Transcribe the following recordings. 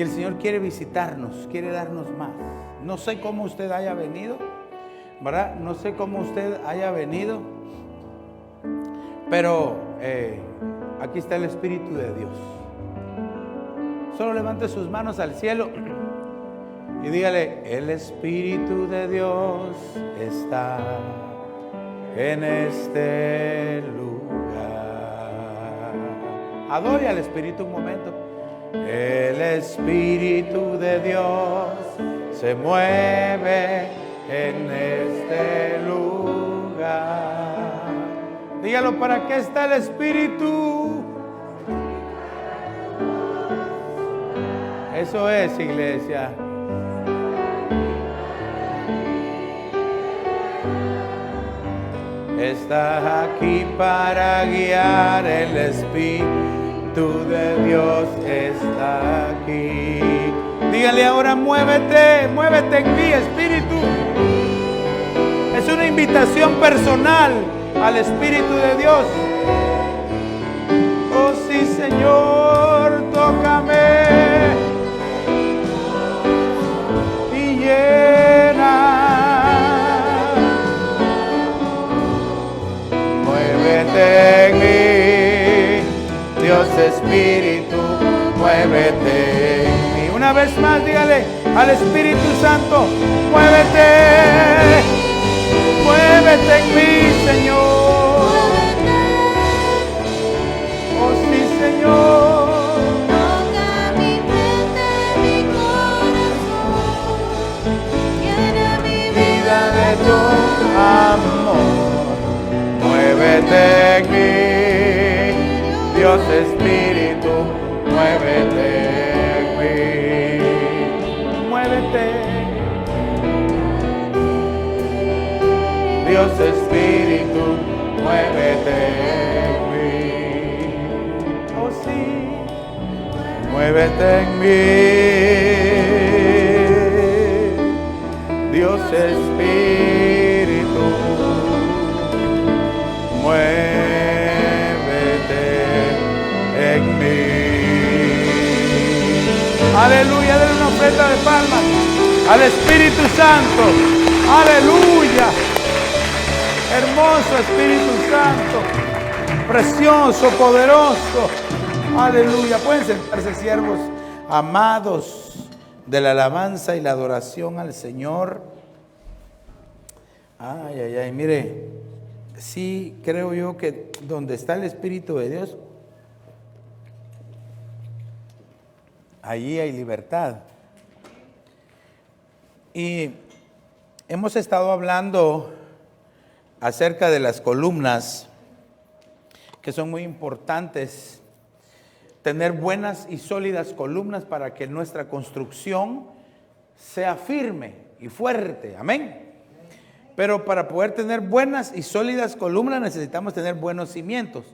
el Señor quiere visitarnos, quiere darnos más. No sé cómo usted haya venido, ¿verdad? No sé cómo usted haya venido, pero aquí está el Espíritu de Dios. Solo levante sus manos al cielo y dígale: el Espíritu de Dios está en este lugar. Adore al Espíritu un momento. El Espíritu de Dios se mueve en este lugar. Dígalo: ¿para qué está el Espíritu? Eso es, iglesia. Está aquí para guiar. El Espíritu de Dios está aquí. Dígale ahora: muévete, muévete en mí, Espíritu. Es una invitación personal al Espíritu de Dios. Oh sí, Señor, tócame y llena. Muévete en mí, Dios Espíritu, muévete en mí. Una vez más, dígale al Espíritu Santo: muévete, muévete en mí, Señor. Oh sí, Señor. Toca mi mente, mi corazón, llena mi vida De tu amor, muévete en mí, Dios Espíritu, muévete en mí, muévete, Dios Espíritu, muévete en mí, oh sí, muévete en mí, Dios Espíritu, muévete en mí. Aleluya, denle una ofrenda de palmas al Espíritu Santo. Aleluya, hermoso Espíritu Santo, precioso, poderoso. Aleluya. Pueden sentarse, siervos amados de la alabanza y la adoración al Señor. Ay, ay, ay, mire, sí creo yo que donde está el Espíritu de Dios, allí hay libertad. Y hemos estado hablando acerca de las columnas, que son muy importantes. Tener buenas y sólidas columnas para que nuestra construcción sea firme y fuerte. Amén. Pero para poder tener buenas y sólidas columnas necesitamos tener buenos cimientos.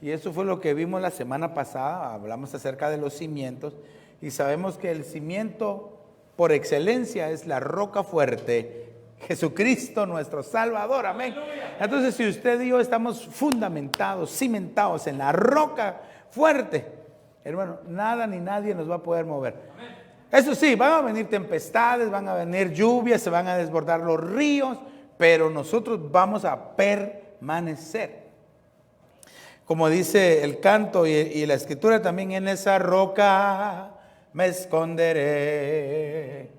Y eso fue lo que vimos la semana pasada. Hablamos acerca de los cimientos. Y sabemos que el cimiento por excelencia es la roca fuerte, Jesucristo nuestro Salvador. Amén. Entonces, si usted y yo estamos fundamentados, cimentados en la roca fuerte, hermano, nada ni nadie nos va a poder mover. Eso sí, van a venir tempestades, van a venir lluvias, se van a desbordar los ríos, pero nosotros vamos a permanecer. Como dice el canto y la escritura también: en esa roca me esconderé,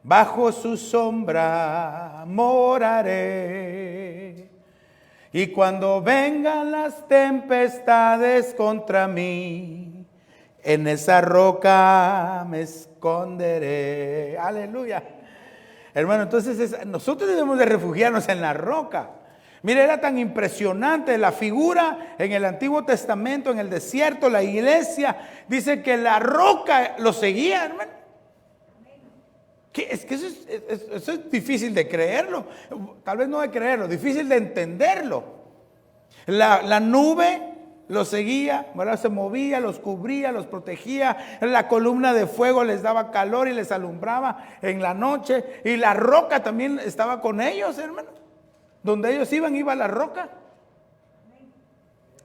bajo su sombra moraré. Y cuando vengan las tempestades contra mí, en esa roca me esconderé. Aleluya. Hermano, entonces nosotros debemos de refugiarnos en la roca. Mire, era tan impresionante la figura en el Antiguo Testamento, en el desierto, la iglesia. Dice que la roca lo seguía, hermano. Es que eso es difícil de creerlo. Tal vez no de creerlo, difícil de entenderlo. La nube los seguía, ¿verdad? Se movía, los cubría, los protegía. La columna de fuego les daba calor y les alumbraba en la noche. Y la roca también estaba con ellos, hermano. Donde ellos iban, iba la roca.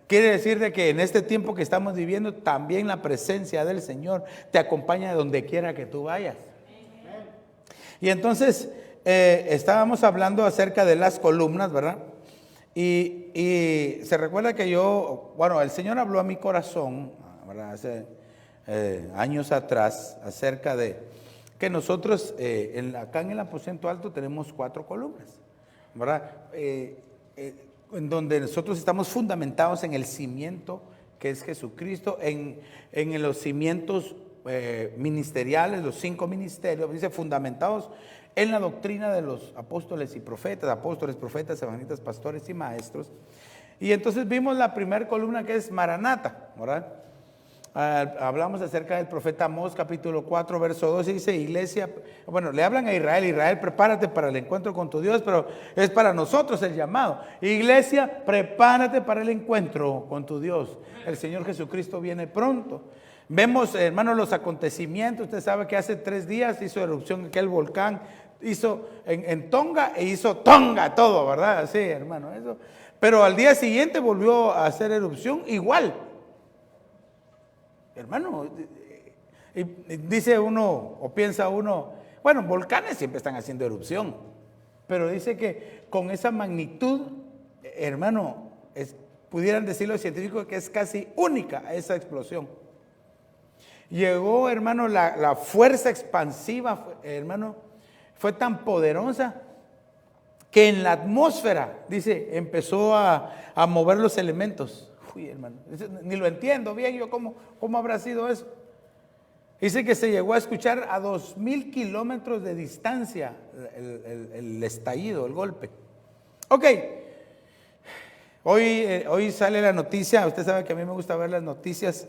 Quiere decir de que en este tiempo que estamos viviendo, también la presencia del Señor te acompaña donde quiera que tú vayas. Y entonces estábamos hablando acerca de las columnas, ¿verdad? Y se recuerda que el Señor habló a mi corazón, ¿verdad? Hace años atrás, acerca de que nosotros acá en el aposento alto tenemos 4 columnas, ¿verdad? En donde nosotros estamos fundamentados en el cimiento que es Jesucristo, en los cimientos ministeriales, los 5 ministerios, dice fundamentados en la doctrina de los apóstoles, profetas, evangelistas, pastores y maestros. Y entonces vimos la primera columna, que es Maranata, ¿verdad? Hablamos acerca del profeta Amós, capítulo 4, verso 12, dice: iglesia, le hablan a Israel, prepárate para el encuentro con tu Dios, pero es para nosotros el llamado. Iglesia, prepárate para el encuentro con tu Dios. El Señor Jesucristo viene pronto. Vemos, hermanos, los acontecimientos. Usted sabe que hace 3 días hizo erupción aquel volcán, hizo en Tonga, e hizo Tonga todo, ¿verdad? Sí, hermano, eso. Pero al día siguiente volvió a hacer erupción igual. Hermano, y dice uno, o piensa uno, volcanes siempre están haciendo erupción, pero dice que con esa magnitud, hermano, pudieran decir los científicos que es casi única esa explosión. Llegó, hermano, la fuerza expansiva, hermano, fue tan poderosa que en la atmósfera, dice, empezó a mover los elementos. Uy, hermano, ni lo entiendo bien yo cómo habrá sido eso. Dice que se llegó a escuchar a 2000 kilómetros de distancia el estallido, el golpe. Ok, hoy sale la noticia. Usted sabe que a mí me gusta ver las noticias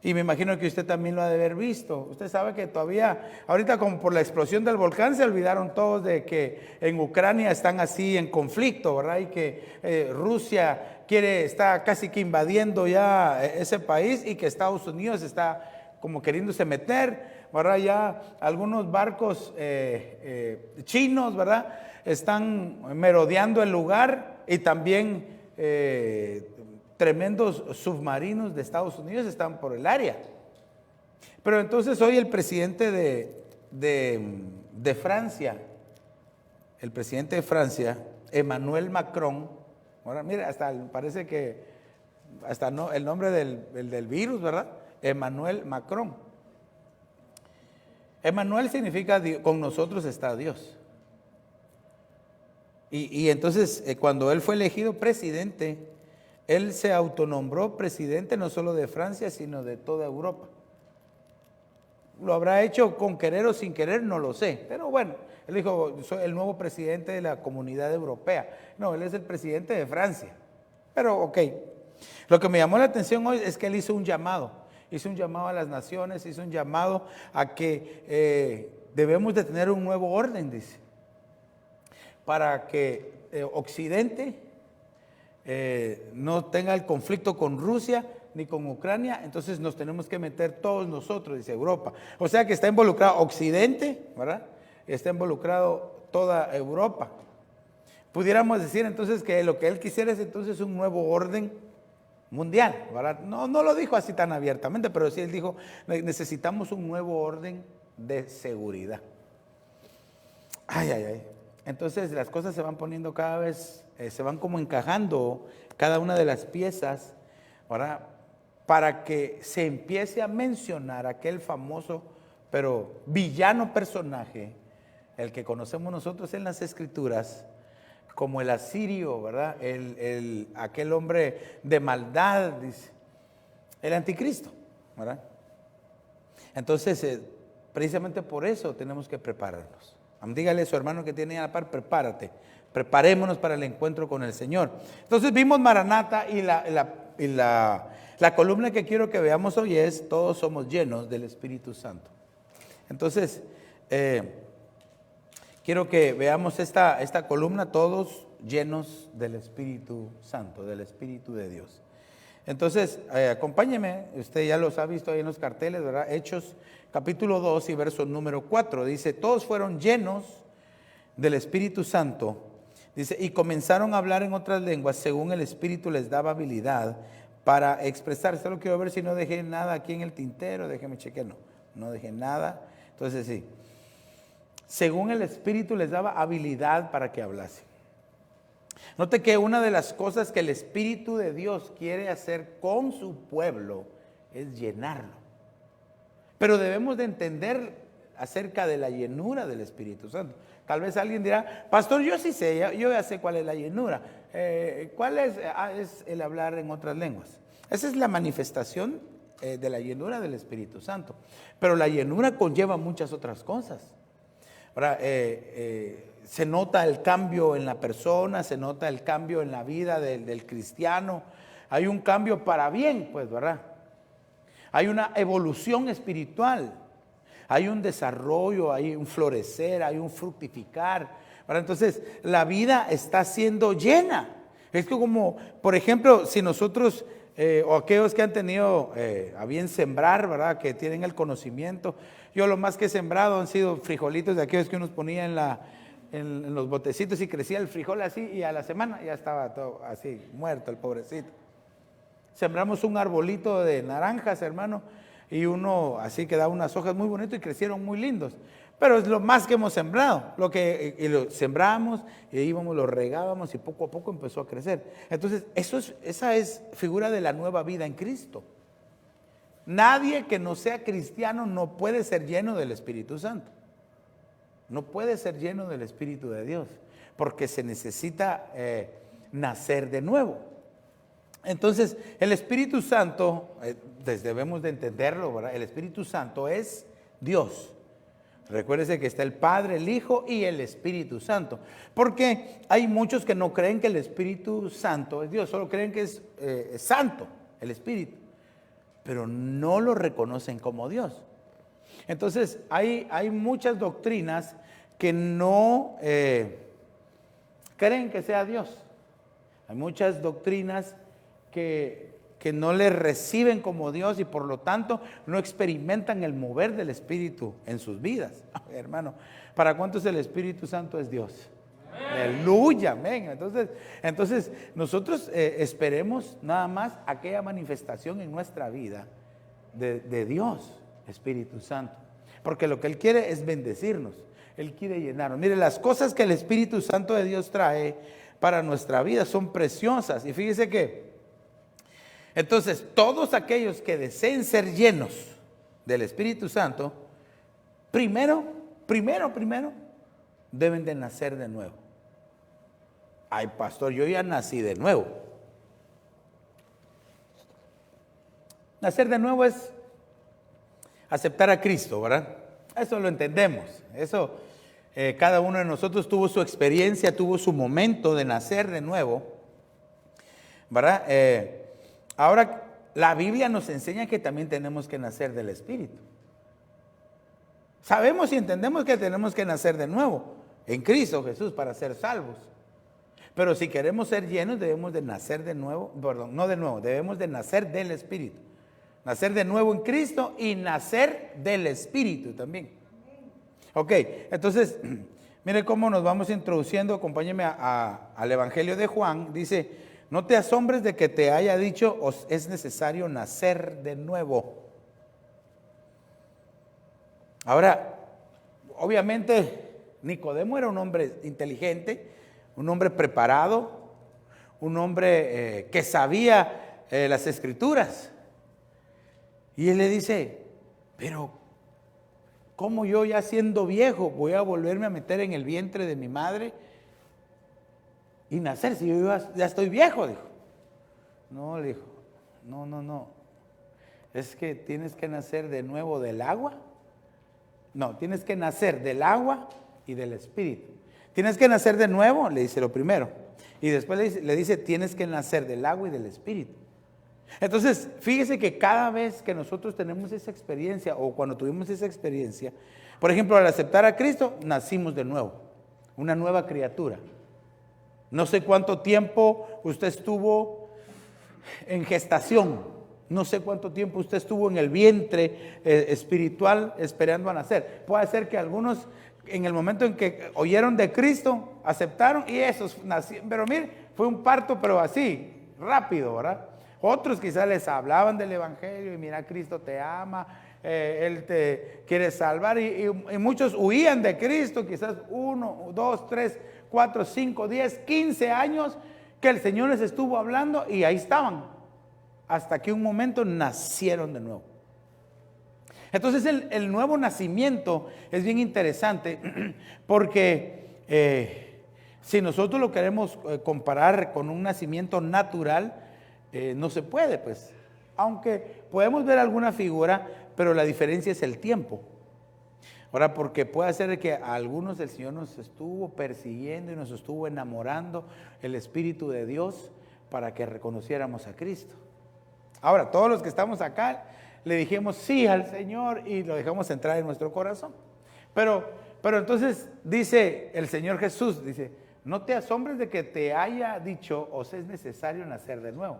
y me imagino que usted también lo ha de haber visto. Usted sabe que todavía, ahorita como por la explosión del volcán, se olvidaron todos de que en Ucrania están así en conflicto, ¿verdad? Y que Rusia está casi que invadiendo ya ese país, y que Estados Unidos está como queriéndose meter, ¿verdad? Ya algunos barcos chinos, ¿verdad?, están merodeando el lugar, y también tremendos submarinos de Estados Unidos están por el área. Pero entonces hoy el presidente de Francia, Emmanuel Macron, ahora mira, hasta parece que hasta no, el nombre del virus, ¿verdad? Emmanuel Macron. Emmanuel significa con nosotros está Dios. Y entonces cuando él fue elegido presidente, él se autonombró presidente no solo de Francia, sino de toda Europa. Lo habrá hecho con querer o sin querer, no lo sé. Pero bueno, él dijo, soy el nuevo presidente de la Comunidad Europea. No, él es el presidente de Francia. Pero ok, lo que me llamó la atención hoy es que él hizo un llamado. Hizo un llamado a las naciones, hizo un llamado a que debemos de tener un nuevo orden, dice. Para que Occidente no tenga el conflicto con Rusia ni con Ucrania, entonces nos tenemos que meter todos nosotros, dice Europa. O sea que está involucrado Occidente, ¿verdad? Está involucrado toda Europa. Pudiéramos decir entonces que lo que él quisiera es entonces un nuevo orden mundial, ¿verdad? No lo dijo así tan abiertamente, pero sí él dijo, necesitamos un nuevo orden de seguridad. Ay. Entonces las cosas se van poniendo cada vez, se van como encajando cada una de las piezas, ¿verdad?, para que se empiece a mencionar aquel famoso pero villano personaje, el que conocemos nosotros en las Escrituras como el asirio, ¿verdad? Aquel hombre de maldad, dice, el anticristo, ¿verdad? Entonces, precisamente por eso tenemos que prepararnos. Dígale a su hermano que tiene a la par, prepárate, preparémonos para el encuentro con el Señor. Entonces vimos Maranata, y la columna que quiero que veamos hoy es: todos somos llenos del Espíritu Santo. Entonces, quiero que veamos esta columna, todos llenos del Espíritu Santo, del Espíritu de Dios. Entonces, acompáñeme, usted ya los ha visto ahí en los carteles, ¿verdad? Hechos capítulo 2 y verso número 4, dice: todos fueron llenos del Espíritu Santo, dice, y comenzaron a hablar en otras lenguas según el Espíritu les daba habilidad para expresar. Solo quiero ver si no dejé nada aquí en el tintero, déjeme chequear, no dejé nada. Entonces sí, según el Espíritu les daba habilidad para que hablase. Note que una de las cosas que el Espíritu de Dios quiere hacer con su pueblo es llenarlo. Pero debemos de entender acerca de la llenura del Espíritu Santo. Tal vez alguien dirá, pastor, yo sí sé, yo ya sé cuál es la llenura. ¿Cuál es? Es el hablar en otras lenguas. Esa es la manifestación de la llenura del Espíritu Santo. Pero la llenura conlleva muchas otras cosas. Ahora, se nota el cambio en la persona, se nota el cambio en la vida del cristiano. Hay un cambio para bien, pues, ¿verdad? Hay una evolución espiritual, hay un desarrollo, hay un florecer, hay un fructificar, ¿verdad? Entonces, la vida está siendo llena. Es que como, por ejemplo, si nosotros, o aquellos que han tenido a bien sembrar, ¿verdad? Que tienen el conocimiento. Yo lo más que he sembrado han sido frijolitos de aquellos que uno ponía en los botecitos y crecía el frijol así y a la semana ya estaba todo así, muerto el pobrecito. Sembramos un arbolito de naranjas, hermano, y uno así que daba unas hojas muy bonitas y crecieron muy lindos. Pero es lo más que hemos sembrado, lo sembramos y íbamos, lo regábamos y poco a poco empezó a crecer. Entonces, esa es figura de la nueva vida en Cristo. Nadie que no sea cristiano no puede ser lleno del Espíritu Santo. No puede ser lleno del Espíritu de Dios, porque se necesita nacer de nuevo. Entonces, el Espíritu Santo, debemos de entenderlo, ¿verdad? El Espíritu Santo es Dios. Recuérdese que está el Padre, el Hijo y el Espíritu Santo. Porque hay muchos que no creen que el Espíritu Santo es Dios, solo creen que es santo, el Espíritu, pero no lo reconocen como Dios. Entonces, hay muchas doctrinas que no creen que sea Dios. Hay muchas doctrinas que no le reciben como Dios y por lo tanto no experimentan el mover del Espíritu en sus vidas. Hermano, ¿para cuántos el Espíritu Santo es Dios? Aleluya, amén. Entonces nosotros esperemos nada más aquella manifestación en nuestra vida de Dios, Espíritu Santo. Porque lo que Él quiere es bendecirnos, Él quiere llenarnos. Mire, las cosas que el Espíritu Santo de Dios trae para nuestra vida son preciosas. Y fíjese que entonces todos aquellos que deseen ser llenos del Espíritu Santo, primero deben de nacer de nuevo. Ay, pastor, yo ya nací de nuevo. Nacer de nuevo es aceptar a Cristo, ¿verdad? Eso lo entendemos. Eso, cada uno de nosotros tuvo su experiencia, tuvo su momento de nacer de nuevo, ¿verdad? Ahora, la Biblia nos enseña que también tenemos que nacer del Espíritu. Sabemos y entendemos que tenemos que nacer de nuevo en Cristo Jesús para ser salvos. Pero si queremos ser llenos, debemos de nacer de nuevo, perdón, no de nuevo, debemos de nacer del Espíritu. Nacer de nuevo en Cristo y nacer del Espíritu también. Ok, entonces, mire cómo nos vamos introduciendo, acompáñeme al Evangelio de Juan. Dice, no te asombres de que te haya dicho, os es necesario nacer de nuevo. Ahora, obviamente, Nicodemo era un hombre inteligente, un hombre preparado, un hombre que sabía las Escrituras. Y él le dice, pero ¿cómo yo ya siendo viejo voy a volverme a meter en el vientre de mi madre y nacer si yo ya estoy viejo? Dijo. No, le dijo, no. Es que tienes que nacer de nuevo del agua. No, tienes que nacer del agua y del Espíritu. Tienes que nacer de nuevo, le dice lo primero. Y después le dice, tienes que nacer del agua y del Espíritu. Entonces, fíjese que cada vez que nosotros tenemos esa experiencia o cuando tuvimos esa experiencia, por ejemplo, al aceptar a Cristo, nacimos de nuevo, una nueva criatura. No sé cuánto tiempo usted estuvo en gestación, no sé cuánto tiempo usted estuvo en el vientre espiritual esperando a nacer. Puede ser que algunos en el momento en que oyeron de Cristo, aceptaron y esos nacieron. Pero mire, fue un parto, pero así, rápido, ¿verdad? Otros quizás les hablaban del Evangelio y mira, Cristo te ama, Él te quiere salvar. Y muchos huían de Cristo, quizás 1, 2, 3, 4, 5, 10, 15 años que el Señor les estuvo hablando y ahí estaban. Hasta que un momento nacieron de nuevo. Entonces el nuevo nacimiento es bien interesante porque si nosotros lo queremos comparar con un nacimiento natural, no se puede, pues. Aunque podemos ver alguna figura, pero la diferencia es el tiempo. Ahora, porque puede ser que a algunos el Señor nos estuvo persiguiendo y nos estuvo enamorando el Espíritu de Dios para que reconociéramos a Cristo. Ahora, todos los que estamos acá le dijimos sí al Señor y lo dejamos entrar en nuestro corazón. Pero entonces dice el Señor Jesús, dice, no te asombres de que te haya dicho, os es necesario nacer de nuevo.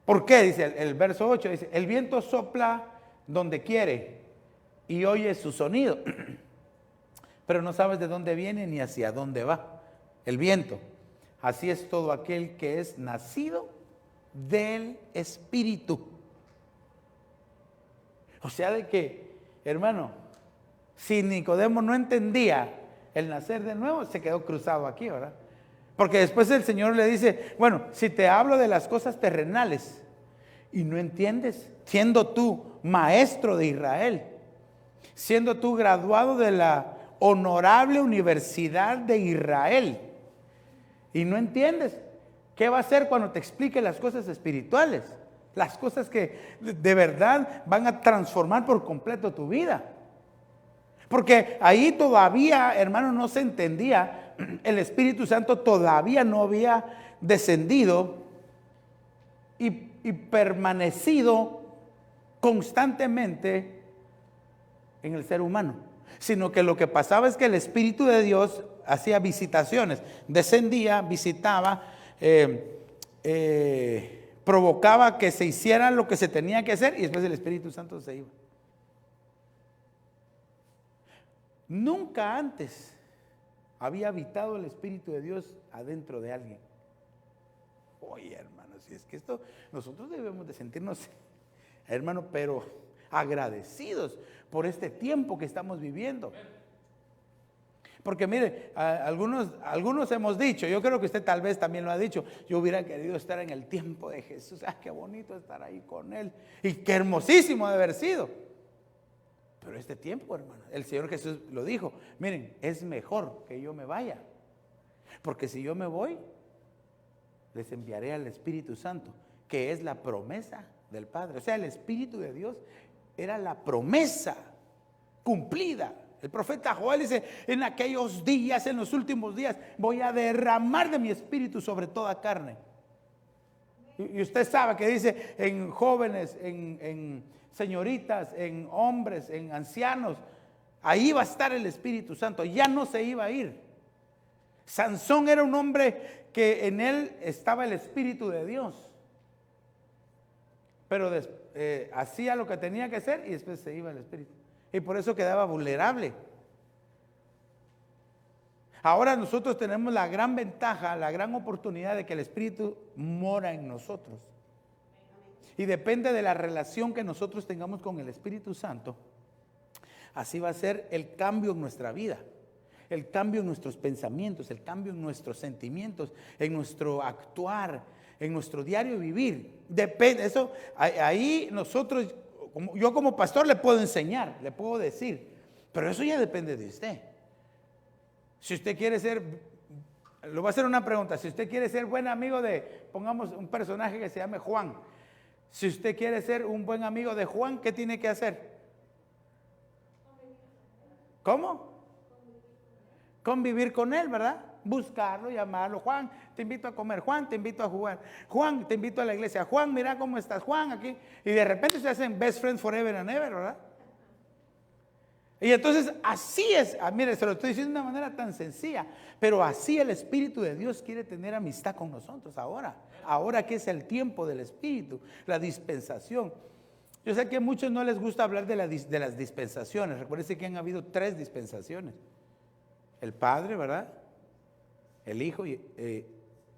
¿Por qué? Dice el verso 8, dice, el viento sopla donde quiere y oyes su sonido, pero no sabes de dónde viene ni hacia dónde va el viento. Así es todo aquel que es nacido del Espíritu. O sea de que, hermano, si Nicodemo no entendía el nacer de nuevo, se quedó cruzado aquí, ¿verdad? Porque después el Señor le dice, bueno, si te hablo de las cosas terrenales y no entiendes, siendo tú maestro de Israel, siendo tú graduado de la honorable Universidad de Israel y no entiendes, ¿qué va a hacer cuando te explique las cosas espirituales? Las cosas que de verdad van a transformar por completo tu vida. Porque ahí todavía, hermano, no se entendía, el Espíritu Santo todavía no había descendido y permanecido constantemente en el ser humano, sino que lo que pasaba es que el Espíritu de Dios hacía visitaciones, descendía, visitaba, provocaba que se hiciera lo que se tenía que hacer y después el Espíritu Santo se iba. Nunca antes había habitado el Espíritu de Dios adentro de alguien. Oye, hermano, si es que esto, nosotros debemos de sentirnos, hermano, pero agradecidos por este tiempo que estamos viviendo. Porque mire, algunos hemos dicho, yo creo que usted tal vez también lo ha dicho, yo hubiera querido estar en el tiempo de Jesús. Qué bonito estar ahí con Él y qué hermosísimo de haber sido. Pero este tiempo, hermano, el Señor Jesús lo dijo, miren, es mejor que yo me vaya, porque si yo me voy, les enviaré al Espíritu Santo, que es la promesa del Padre. O sea, el Espíritu de Dios era la promesa cumplida. El profeta Joel dice, en aquellos días, en los últimos días, voy a derramar de mi Espíritu sobre toda carne. Y usted sabe que dice en jóvenes, en señoritas, en hombres, en ancianos, ahí va a estar el Espíritu Santo, ya no se iba a ir. Sansón era un hombre que en él estaba el Espíritu de Dios, pero hacía lo que tenía que hacer y después se iba el Espíritu, y por eso quedaba vulnerable. Ahora nosotros tenemos la gran ventaja, la gran oportunidad de que el Espíritu mora en nosotros. Y depende de la relación que nosotros tengamos con el Espíritu Santo, así va a ser el cambio en nuestra vida, el cambio en nuestros pensamientos, el cambio en nuestros sentimientos, en nuestro actuar, en nuestro diario vivir. Depende, eso, ahí nosotros, yo como pastor le puedo enseñar, le puedo decir, pero eso ya depende de usted. Si usted quiere ser, le voy a hacer una pregunta, si usted quiere ser buen amigo de, pongamos un personaje que se llame Juan, si usted quiere ser un buen amigo de Juan, ¿qué tiene que hacer? ¿Cómo? Convivir con él, ¿verdad? Buscarlo, llamarlo. Juan, te invito a comer. Juan, te invito a jugar. Juan, te invito a la iglesia. Juan, mira cómo estás. Juan, aquí. Y de repente se hacen best friends forever and ever, ¿verdad? Y entonces así es, mire, se lo estoy diciendo de una manera tan sencilla, pero así el Espíritu de Dios quiere tener amistad con nosotros ahora que es el tiempo del Espíritu, la dispensación. Yo sé que a muchos no les gusta hablar de las dispensaciones. Recuérdense que han habido 3 dispensaciones: el Padre, ¿verdad?, el Hijo y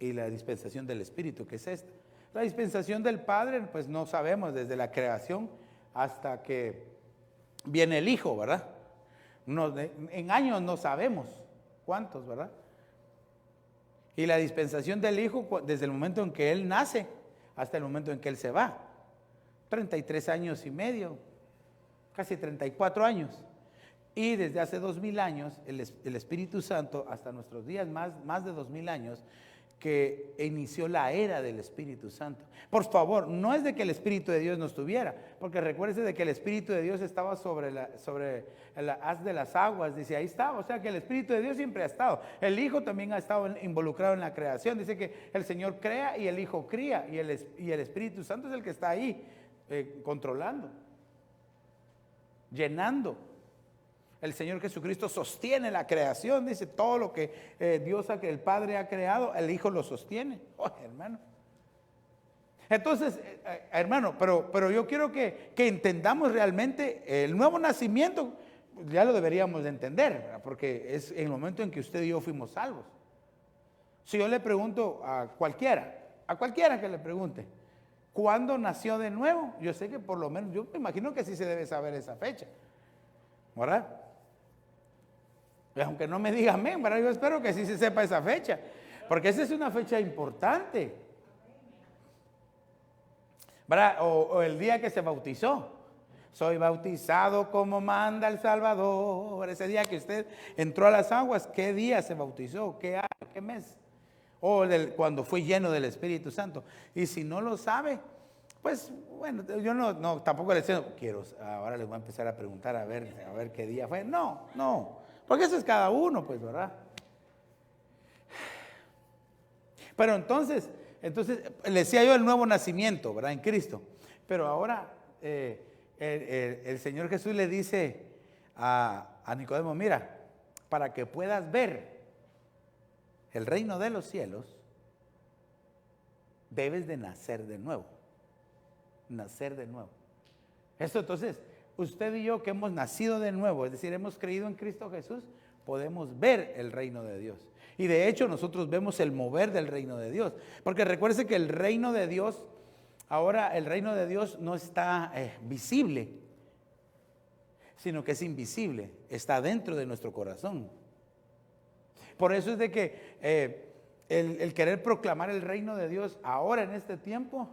la dispensación del Espíritu, que es esta. La dispensación del Padre, pues no sabemos desde la creación hasta que viene el Hijo, ¿verdad? En años no sabemos cuántos, ¿verdad? Y la dispensación del Hijo desde el momento en que Él nace hasta el momento en que Él se va. 33 años y medio, casi 34 años. Y desde hace 2000 años, el Espíritu Santo, hasta nuestros días, más de 2000 años, que inició la era del Espíritu Santo. Por favor, no es de que el Espíritu de Dios no estuviera, porque recuérdese de que el Espíritu de Dios estaba sobre el haz de las aguas, dice, ahí estaba, o sea que el Espíritu de Dios siempre ha estado. El Hijo también ha estado involucrado en la creación, dice que el Señor crea y el Hijo cría, y el Espíritu Santo es el que está ahí, controlando, llenando. El Señor Jesucristo sostiene la creación, dice, todo lo que el Padre ha creado, el Hijo lo sostiene. Oh, hermano. Entonces, hermano, pero yo quiero que entendamos realmente el nuevo nacimiento, ya lo deberíamos de entender, ¿verdad? Porque es en el momento en que usted y yo fuimos salvos. Si yo le pregunto a cualquiera que le pregunte, ¿cuándo nació de nuevo? Yo sé que por lo menos, yo me imagino que sí se debe saber esa fecha, ¿verdad? Aunque no me diga amén, ¿verdad? Yo espero que sí se sepa esa fecha, porque esa es una fecha importante, ¿verdad? O el día que se bautizó. Soy bautizado como manda el Salvador. Ese día que usted entró a las aguas, ¿qué día se bautizó? ¿Qué año? ¿Qué mes? O cuando fue lleno del Espíritu Santo. Y si no lo sabe, pues bueno, yo no tampoco le sé, ahora les voy a empezar a preguntar a ver qué día fue. No, porque eso es cada uno, pues, ¿verdad? Pero entonces le decía yo el nuevo nacimiento, ¿verdad? En Cristo. Pero ahora el Señor Jesús le dice a Nicodemo, mira, para que puedas ver el reino de los cielos, debes de nacer de nuevo. Nacer de nuevo. Esto entonces, usted y yo que hemos nacido de nuevo, es decir, hemos creído en Cristo Jesús, podemos ver el reino de Dios. Y de hecho nosotros vemos el mover del reino de Dios. Porque recuerde que el reino de Dios, ahora el reino de Dios no está visible, sino que es invisible, está dentro de nuestro corazón. Por eso es de que el querer proclamar el reino de Dios ahora en este tiempo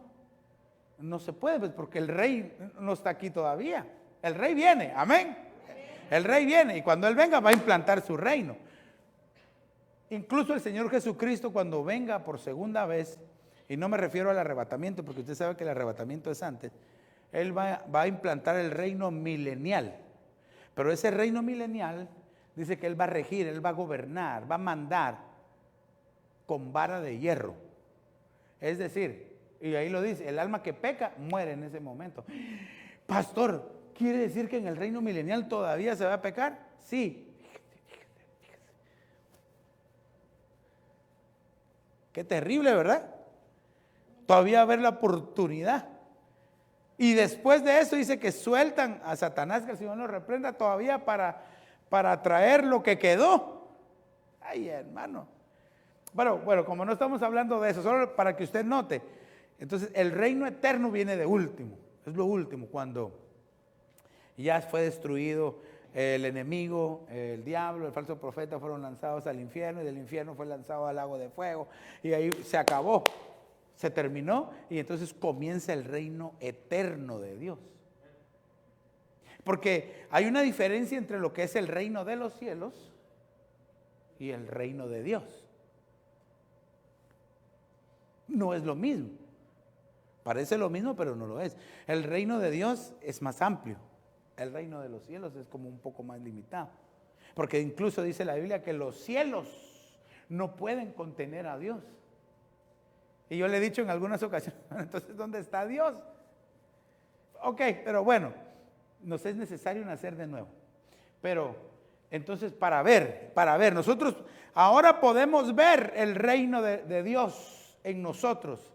no se puede, pues porque el rey no está aquí todavía. El rey viene, amén. El rey viene y cuando Él venga va a implantar su reino. Incluso el Señor Jesucristo cuando venga por segunda vez, y no me refiero al arrebatamiento, porque usted sabe que el arrebatamiento es antes, Él va a implantar el reino milenial. Pero ese reino milenial dice que Él va a regir, Él va a gobernar, va a mandar con vara de hierro. Es decir, y ahí lo dice, el alma que peca muere en ese momento. Pastor, ¿quiere decir que en el reino milenial todavía se va a pecar? Sí. Qué terrible, ¿verdad? Todavía va a haber la oportunidad. Y después de eso dice que sueltan a Satanás, que el Señor lo reprenda todavía para traer lo que quedó. Ay, hermano. Bueno, como no estamos hablando de eso, solo para que usted note. Entonces, el reino eterno viene de último. Es lo último, cuando ya fue destruido el enemigo, el diablo, el falso profeta fueron lanzados al infierno y del infierno fue lanzado al lago de fuego y ahí se acabó, se terminó y entonces comienza el reino eterno de Dios. Porque hay una diferencia entre lo que es el reino de los cielos y el reino de Dios. No es lo mismo. Parece lo mismo, pero no lo es. El reino de Dios es más amplio. El reino de los cielos es como un poco más limitado. Porque incluso dice la Biblia que los cielos no pueden contener a Dios. Y yo le he dicho en algunas ocasiones, entonces, ¿dónde está Dios? Ok, pero bueno, nos es necesario nacer de nuevo. Pero, entonces, para ver, nosotros ahora podemos ver el reino de Dios en nosotros.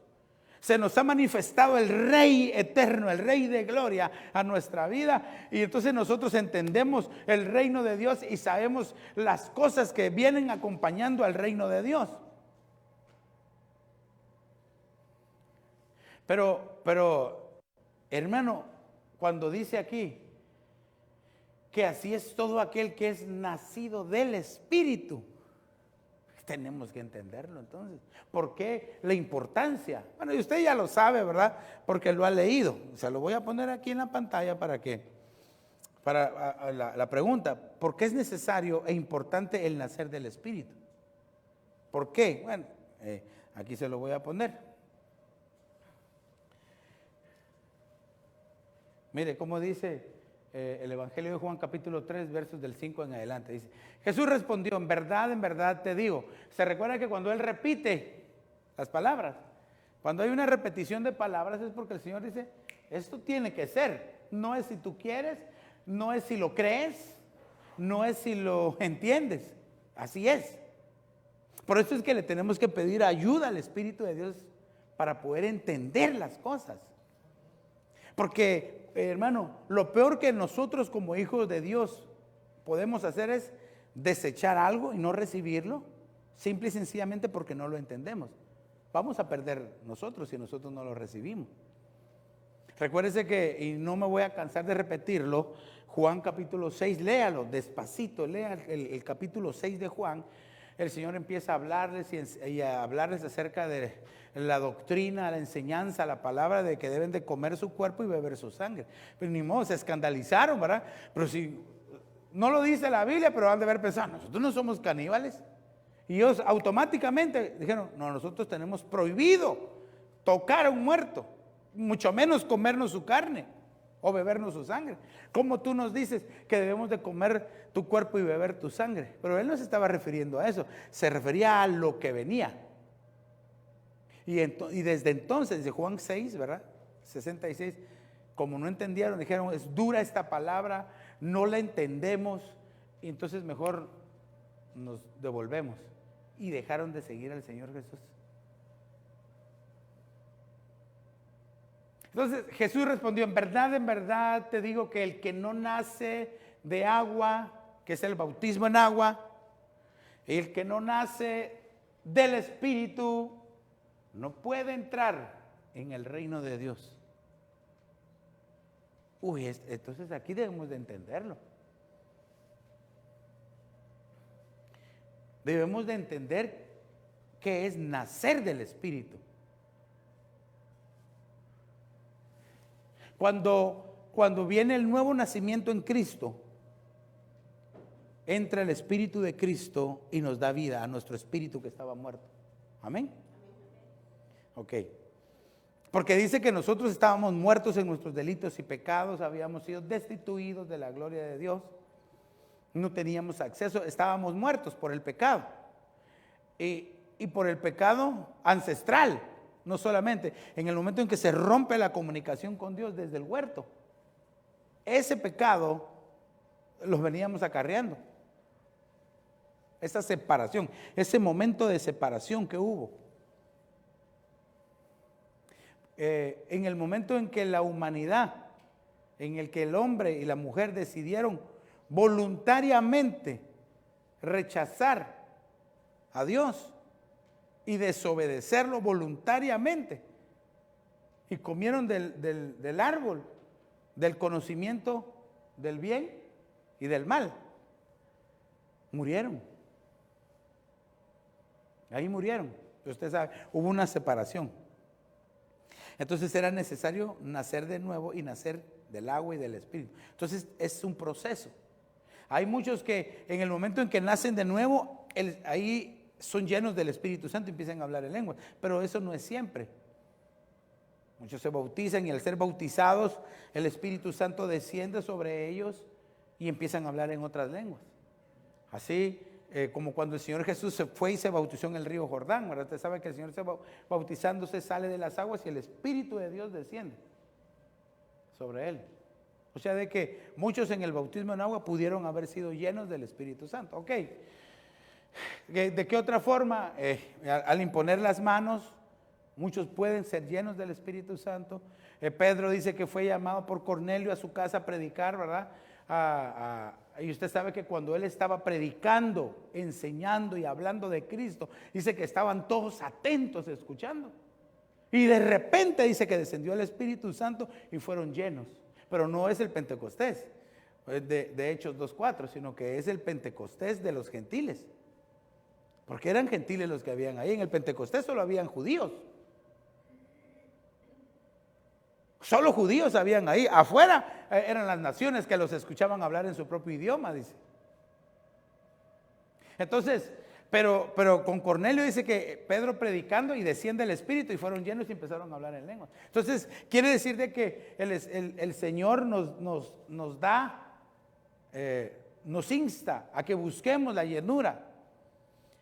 Se nos ha manifestado el Rey eterno, el Rey de gloria a nuestra vida. Y entonces nosotros entendemos el reino de Dios y sabemos las cosas que vienen acompañando al reino de Dios. Pero, hermano, cuando dice aquí que así es todo aquel que es nacido del Espíritu, tenemos que entenderlo entonces. ¿Por qué la importancia? Bueno, y usted ya lo sabe, ¿verdad? Porque lo ha leído. Se lo voy a poner aquí en la pantalla para la pregunta, ¿por qué es necesario e importante el nacer del Espíritu? ¿Por qué? Bueno, aquí se lo voy a poner. Mire cómo dice el Evangelio de Juan capítulo 3, versos del 5 en adelante. Dice, Jesús respondió, en verdad te digo. Se recuerda que cuando Él repite las palabras, cuando hay una repetición de palabras es porque el Señor dice, esto tiene que ser. No es si tú quieres, no es si lo crees, no es si lo entiendes. Así es. Por eso es que le tenemos que pedir ayuda al Espíritu de Dios para poder entender las cosas. Porque, hermano, lo peor que nosotros como hijos de Dios podemos hacer es desechar algo y no recibirlo, simple y sencillamente porque no lo entendemos. Vamos a perder nosotros si nosotros no lo recibimos. Recuérdese que, y no me voy a cansar de repetirlo, Juan capítulo 6, léalo despacito, lea el capítulo 6 de Juan. El Señor empieza a hablarles y a hablarles acerca de la doctrina, la enseñanza, la palabra de que deben de comer su cuerpo y beber su sangre. Pero ni modo, se escandalizaron, ¿verdad? Pero si no lo dice la Biblia, pero han de haber pensado, nosotros no somos caníbales. Y ellos automáticamente dijeron, no, nosotros tenemos prohibido tocar a un muerto, mucho menos comernos su carne o bebernos su sangre. ¿Cómo tú nos dices que debemos de comer tu cuerpo y beber tu sangre? Pero él no se estaba refiriendo a eso, se refería a lo que venía. Y desde entonces, de Juan 6, ¿verdad? 66, como no entendieron, dijeron, es dura esta palabra, no la entendemos, y entonces mejor nos devolvemos. Y dejaron de seguir al Señor Jesús. Entonces Jesús respondió, en verdad te digo que el que no nace de agua, que es el bautismo en agua, y el que no nace del Espíritu, no puede entrar en el reino de Dios. Entonces aquí debemos de entenderlo. Debemos de entender qué es nacer del Espíritu. Cuando viene el nuevo nacimiento en Cristo, entra el Espíritu de Cristo y nos da vida a nuestro espíritu que estaba muerto. Amén. Ok. Porque dice que nosotros estábamos muertos en nuestros delitos y pecados, habíamos sido destituidos de la gloria de Dios, no teníamos acceso, estábamos muertos por el pecado. Y por el pecado ancestral. No solamente en el momento en que se rompe la comunicación con Dios desde el huerto, ese pecado los veníamos acarreando. Esa separación, ese momento de separación que hubo. En el momento en que la humanidad, en el que el hombre y la mujer decidieron voluntariamente rechazar a Dios y desobedecerlo voluntariamente, y comieron del árbol del conocimiento del bien y del mal, murieron. Ahí murieron. Usted sabe, hubo una separación. Entonces era necesario nacer de nuevo y nacer del agua y del Espíritu. Entonces es un proceso. Hay muchos que en el momento en que nacen de nuevo, ahí son llenos del Espíritu Santo y empiezan a hablar en lenguas, pero eso no es siempre. Muchos se bautizan y al ser bautizados el Espíritu Santo desciende sobre ellos y empiezan a hablar en otras lenguas. Así como cuando el Señor Jesús se fue y se bautizó en el río Jordán, ¿verdad? Usted sabe que el Señor bautizándose sale de las aguas y el Espíritu de Dios desciende sobre él. O sea, de que muchos en el bautismo en agua pudieron haber sido llenos del Espíritu Santo. Ok. ¿De qué otra forma? Al imponer las manos, muchos pueden ser llenos del Espíritu Santo. Pedro dice que fue llamado por Cornelio a su casa a predicar, ¿verdad? Y usted sabe que cuando él estaba predicando, enseñando y hablando de Cristo, dice que estaban todos atentos escuchando. Y de repente dice que descendió el Espíritu Santo y fueron llenos. Pero no es el Pentecostés de Hechos 2:4, sino que es el Pentecostés de los gentiles. Porque eran gentiles los que habían ahí. En el Pentecostés solo habían judíos. Solo judíos habían ahí. Afuera eran las naciones que los escuchaban hablar en su propio idioma, dice. Entonces, pero con Cornelio dice que Pedro predicando y desciende el Espíritu y fueron llenos y empezaron a hablar en lenguas. Entonces, quiere decir de que el Señor nos da, nos insta a que busquemos la llenura.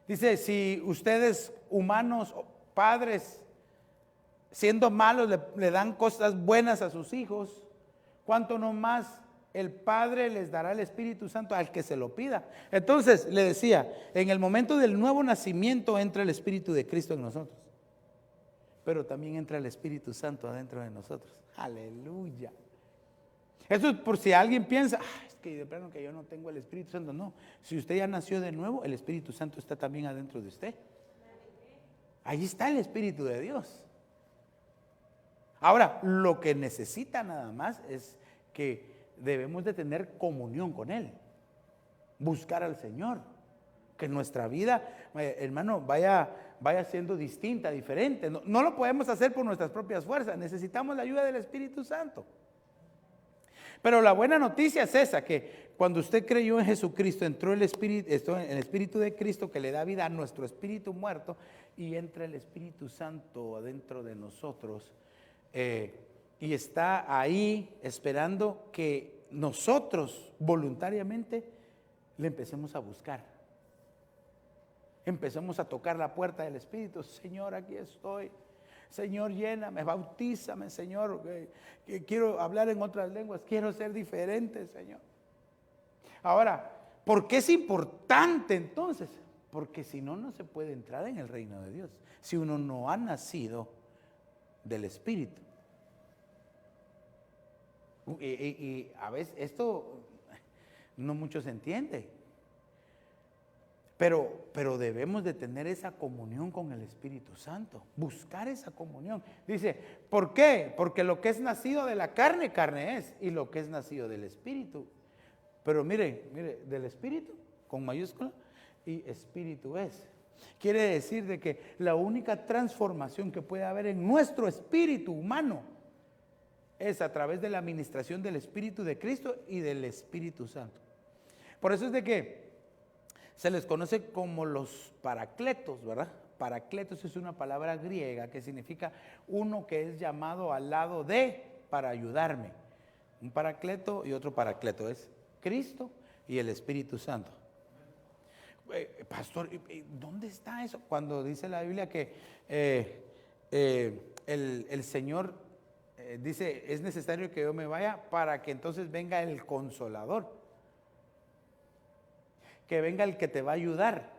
Dice, si ustedes humanos, padres, siendo malos le dan cosas buenas a sus hijos, ¿cuánto no más el Padre les dará el Espíritu Santo al que se lo pida? Entonces le decía, en el momento del nuevo nacimiento entra el Espíritu de Cristo en nosotros, pero también entra el Espíritu Santo adentro de nosotros. Aleluya. Eso es por si alguien piensa, es que de plano que yo no tengo el Espíritu Santo. No, si usted ya nació de nuevo, el Espíritu Santo está también adentro de usted. Ahí está el Espíritu de Dios. Ahora, lo que necesita nada más es que debemos de tener comunión con Él, buscar al Señor, que nuestra vida, hermano, vaya siendo distinta, diferente. No lo podemos hacer por nuestras propias fuerzas, necesitamos la ayuda del Espíritu Santo. Pero la buena noticia es esa, que cuando usted creyó en Jesucristo, entró el Espíritu de Cristo que le da vida a nuestro espíritu muerto y entra el Espíritu Santo adentro de nosotros. Y está ahí esperando que nosotros voluntariamente le empecemos a buscar. Empecemos a tocar la puerta del Espíritu. Señor, aquí estoy. Señor, lléname, bautízame, Señor. Que quiero hablar en otras lenguas. Quiero ser diferente, Señor. Ahora, ¿por qué es importante entonces? Porque si no, no se puede entrar en el reino de Dios. Si uno no ha nacido del Espíritu. Y a veces esto no mucho se entiende. Pero debemos de tener esa comunión con el Espíritu Santo. Buscar esa comunión. Dice, ¿por qué? Porque lo que es nacido de la carne, carne es. Y lo que es nacido del Espíritu. Pero mire, del Espíritu, con mayúscula, y Espíritu es. Quiere decir de que la única transformación que puede haber en nuestro espíritu humano es a través de la administración del Espíritu de Cristo y del Espíritu Santo. Por eso es de que se les conoce como los paracletos, ¿verdad? Paracletos es una palabra griega que significa uno que es llamado al lado de para ayudarme. Un paracleto y otro paracleto es Cristo y el Espíritu Santo. Pastor, ¿dónde está eso? Cuando dice la Biblia que el Señor dice, es necesario que yo me vaya para que entonces venga el Consolador, que venga el que te va a ayudar,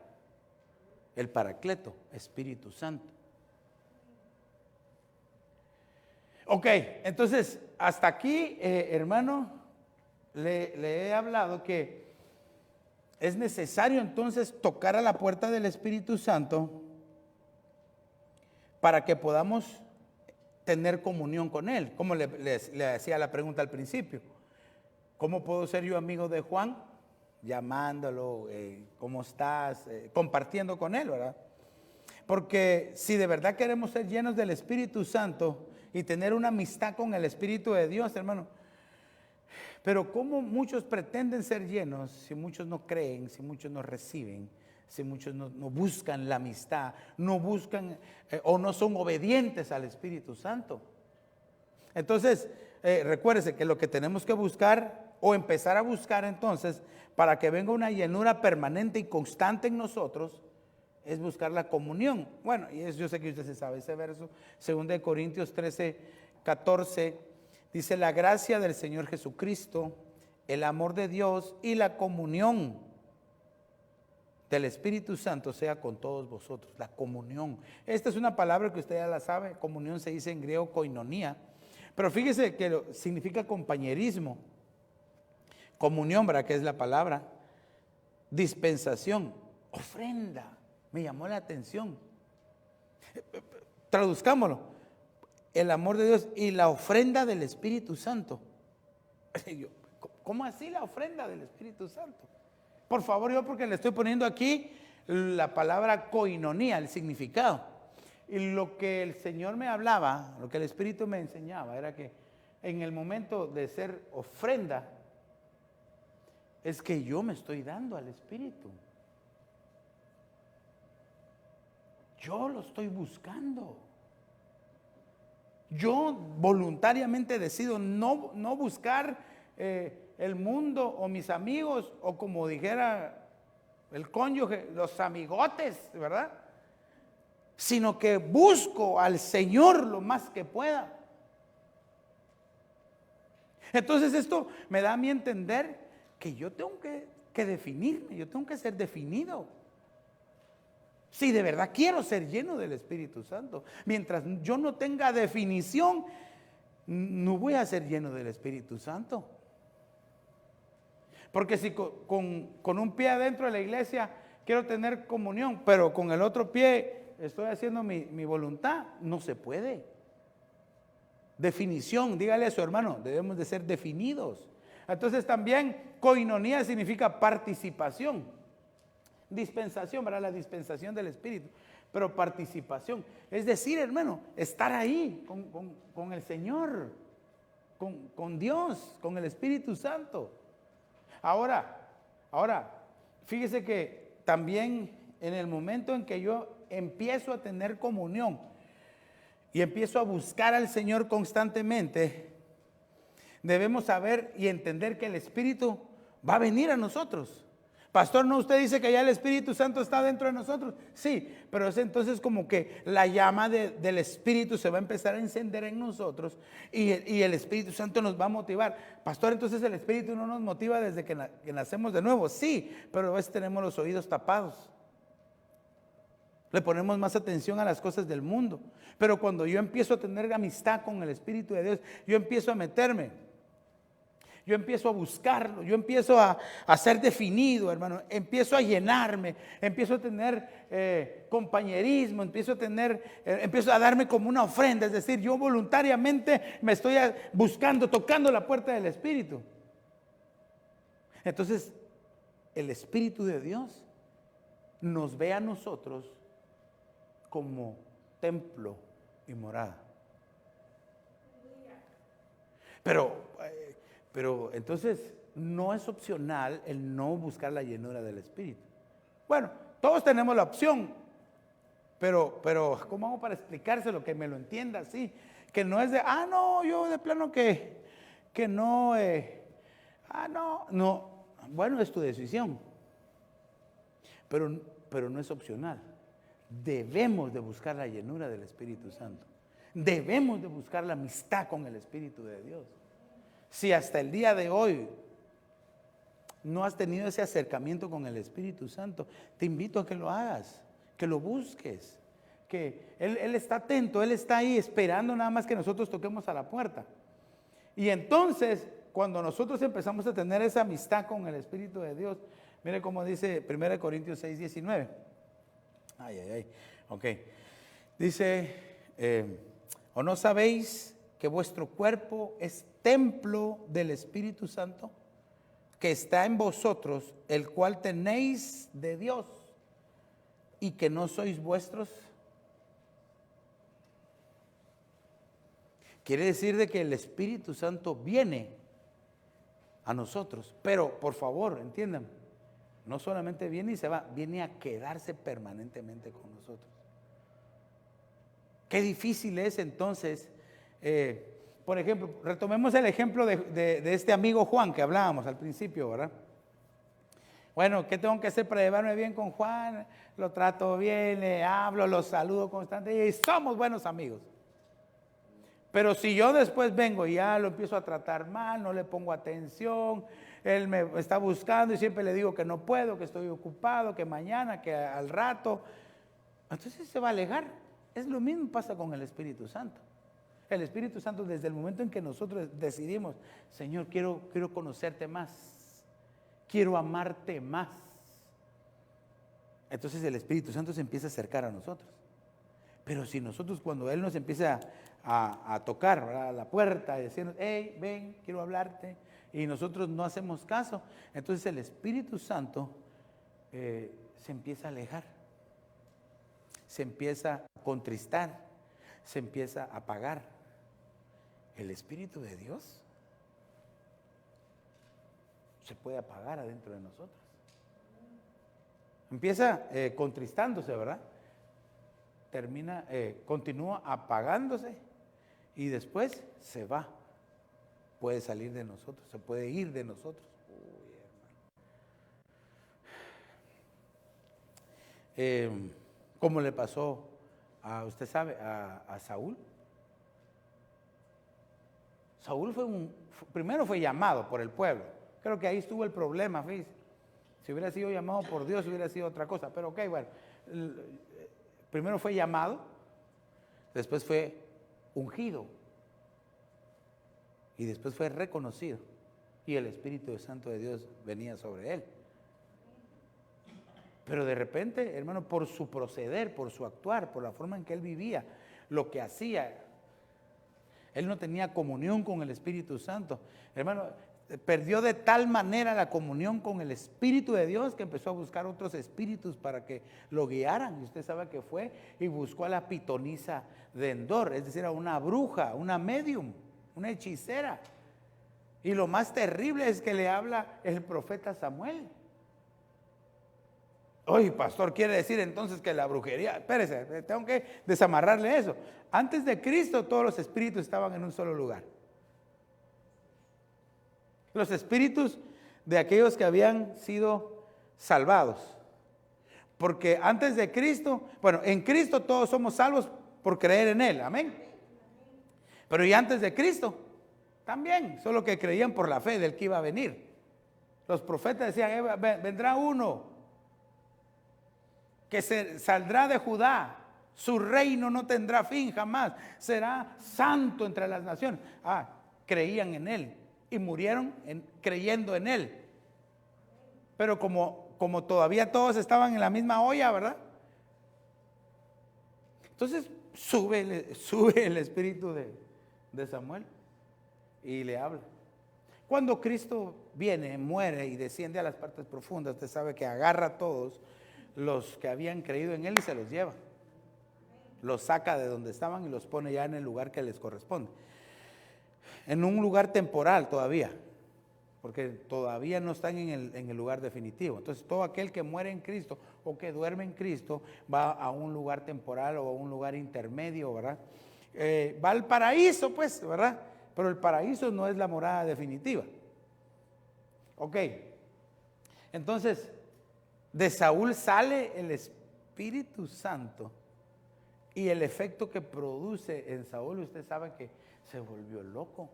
el Paracleto, Espíritu Santo. Ok, entonces hasta aquí, hermano, le he hablado que es necesario entonces tocar a la puerta del Espíritu Santo para que podamos tener comunión con Él. Como le hacía la pregunta al principio, ¿cómo puedo ser yo amigo de Juan? Llamándolo, ¿cómo estás? Compartiendo con Él, ¿verdad? Porque si de verdad queremos ser llenos del Espíritu Santo y tener una amistad con el Espíritu de Dios, hermano, pero ¿cómo muchos pretenden ser llenos si muchos no creen, si muchos no reciben, si muchos no buscan la amistad, no buscan o no son obedientes al Espíritu Santo? Entonces, recuérdese que lo que tenemos que buscar o empezar a buscar entonces para que venga una llenura permanente y constante en nosotros es buscar la comunión. Bueno, y yo sé que usted se sabe ese verso, 2 Corintios 13:14, dice: la gracia del Señor Jesucristo, el amor de Dios y la comunión del Espíritu Santo sea con todos vosotros. La comunión. Esta es una palabra que usted ya la sabe. Comunión se dice en griego koinonía. Pero fíjese que significa compañerismo. Comunión, ¿verdad? Que es la palabra. Dispensación. Ofrenda. Me llamó la atención. Traduzcámoslo. el amor de Dios y la ofrenda del Espíritu Santo. Y yo, ¿cómo así la ofrenda del Espíritu Santo? Por favor, yo porque le estoy poniendo aquí la palabra koinonía, el significado. Y lo que el Señor me hablaba, lo que el Espíritu me enseñaba, era que en el momento de ser ofrenda, es que yo me estoy dando al Espíritu. Yo lo estoy buscando. Yo voluntariamente decido no buscar el mundo o mis amigos, o como dijera el cónyuge, los amigotes, ¿verdad? Sino que busco al Señor lo más que pueda. Entonces esto me da a mí entender que yo tengo que definirme, yo tengo que ser definido. Si de verdad quiero ser lleno del Espíritu Santo, mientras yo no tenga definición, no voy a ser lleno del Espíritu Santo. Porque si con un pie adentro de la iglesia quiero tener comunión, pero con el otro pie estoy haciendo mi voluntad, no se puede. Definición, dígale a su hermano, debemos de ser definidos. Entonces también koinonía significa participación, dispensación, ¿verdad? La dispensación del Espíritu, pero participación, es decir, hermano, estar ahí con el Señor, con Dios, con el Espíritu Santo. Ahora, fíjese que también en el momento en que yo empiezo a tener comunión y empiezo a buscar al Señor constantemente, debemos saber y entender que el Espíritu va a venir a nosotros. Pastor, ¿no usted dice que ya el Espíritu Santo está dentro de nosotros? Sí, pero es entonces como que la llama del Espíritu se va a empezar a encender en nosotros y el Espíritu Santo nos va a motivar. Pastor, entonces el Espíritu no nos motiva desde que nacemos de nuevo. Sí, pero a veces tenemos los oídos tapados. Le ponemos más atención a las cosas del mundo. Pero cuando yo empiezo a tener amistad con el Espíritu de Dios, yo empiezo a meterme. Yo empiezo a buscarlo, yo empiezo a ser definido, hermano, empiezo a llenarme, empiezo a tener compañerismo, empiezo a darme como una ofrenda, es decir, yo voluntariamente me estoy buscando, tocando la puerta del Espíritu. Entonces, el Espíritu de Dios nos ve a nosotros como templo y morada. Pero entonces no es opcional el no buscar la llenura del Espíritu. Bueno, todos tenemos la opción, pero ¿cómo hago para explicárselo? Que me lo entienda así, que no es de, no, yo de plano que no, no, bueno, es tu decisión, pero no es opcional. Debemos de buscar la llenura del Espíritu Santo, debemos de buscar la amistad con el Espíritu de Dios. Si hasta el día de hoy no has tenido ese acercamiento con el Espíritu Santo, te invito a que lo hagas, que lo busques, que Él está atento, Él está ahí esperando nada más que nosotros toquemos a la puerta. Y entonces, cuando nosotros empezamos a tener esa amistad con el Espíritu de Dios, mire cómo dice 1 Corintios 6, 19. Ok. Dice, ¿o no sabéis que vuestro cuerpo es templo del Espíritu Santo, que está en vosotros, el cual tenéis de Dios, y que no sois vuestros? Quiere decir de que el Espíritu Santo viene a nosotros, pero por favor, entiendan, no solamente viene y se va, viene a quedarse permanentemente con nosotros. Qué difícil es entonces, por ejemplo, retomemos el ejemplo de este amigo Juan que hablábamos al principio, ¿verdad? Bueno, ¿qué tengo que hacer para llevarme bien con Juan? Lo trato bien, le hablo, lo saludo constantemente y somos buenos amigos. Pero si yo después vengo y ya lo empiezo a tratar mal, no le pongo atención, él me está buscando y siempre le digo que no puedo, que estoy ocupado, que mañana, que al rato, entonces se va a alejar. Es lo mismo pasa con el Espíritu Santo. El Espíritu Santo, desde el momento en que nosotros decidimos, Señor, quiero conocerte más, quiero amarte más, entonces el Espíritu Santo se empieza a acercar a nosotros. Pero si nosotros, cuando Él nos empieza a tocar, ¿verdad?, a la puerta y decirnos, hey, ven, quiero hablarte, y nosotros no hacemos caso, entonces el Espíritu Santo se empieza a alejar, se empieza a contristar, se empieza a apagar. El Espíritu de Dios se puede apagar adentro de nosotros. Empieza contristándose, ¿verdad? Termina, continúa apagándose y después se va. Puede salir de nosotros, se puede ir de nosotros. Uy, hermano. ¿Cómo le pasó a, usted sabe, a Saúl? Saúl primero fue llamado por el pueblo. Creo que ahí estuvo el problema, fíjese. Si hubiera sido llamado por Dios, hubiera sido otra cosa. Pero ok, bueno. Primero fue llamado, después fue ungido y después fue reconocido. Y el Espíritu Santo de Dios venía sobre él. Pero de repente, hermano, por su proceder, por su actuar, por la forma en que él vivía, lo que hacía, él no tenía comunión con el Espíritu Santo. Hermano, perdió de tal manera la comunión con el Espíritu de Dios que empezó a buscar otros espíritus para que lo guiaran. Y usted sabe que fue y buscó a la pitonisa de Endor, es decir, a una bruja, una medium, una hechicera. Y lo más terrible es que le habla el profeta Samuel. Oye, pastor, quiere decir entonces que la brujería, espérese, tengo que desamarrarle eso. Antes de Cristo todos los espíritus estaban en un solo lugar. Los espíritus de aquellos que habían sido salvados. Porque antes de Cristo, bueno, en Cristo todos somos salvos por creer en Él, amén. Pero y antes de Cristo, también, solo que creían por la fe del que iba a venir. Los profetas decían, vendrá uno que saldrá de Judá, su reino no tendrá fin jamás, será santo entre las naciones. Creían en Él. Y murieron creyendo en Él. Pero como todavía todos estaban en la misma olla, ¿verdad? Entonces sube el espíritu de Samuel y le habla. Cuando Cristo viene, muere y desciende a las partes profundas, usted sabe que agarra a todos los que habían creído en Él y se los lleva. Los saca de donde estaban y los pone ya en el lugar que les corresponde. En un lugar temporal todavía, porque todavía no están en el lugar definitivo. Entonces todo aquel que muere en Cristo o que duerme en Cristo va a un lugar temporal o a un lugar intermedio, ¿verdad? Va al paraíso, pues, ¿verdad? Pero el paraíso no es la morada definitiva. Ok, entonces de Saúl sale el Espíritu Santo y el efecto que produce en Saúl, usted sabe que se volvió loco.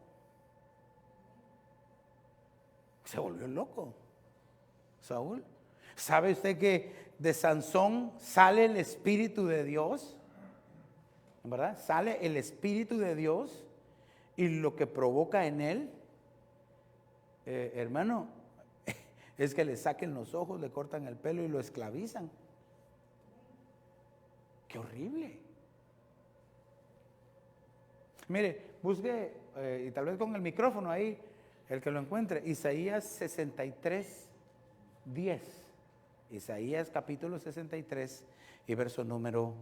Se volvió loco, Saúl. ¿Sabe usted que de Sansón sale el Espíritu de Dios? ¿Verdad? Sale el Espíritu de Dios y lo que provoca en él, hermano, es que le saquen los ojos, le cortan el pelo y lo esclavizan. ¡Qué horrible! Mire, busque, y tal vez con el micrófono ahí, el que lo encuentre, Isaías 63, 10. Isaías capítulo 63 y verso número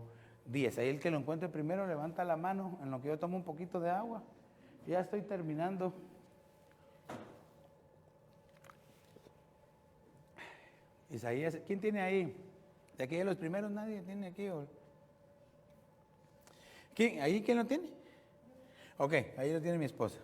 10. Ahí el que lo encuentre primero levanta la mano en lo que yo tomo un poquito de agua. Ya estoy terminando. Isaías, ¿quién tiene ahí? De aquí de los primeros nadie tiene aquí. ¿Quién? ¿Ahí quién lo tiene? Ok, ahí lo tiene mi esposa.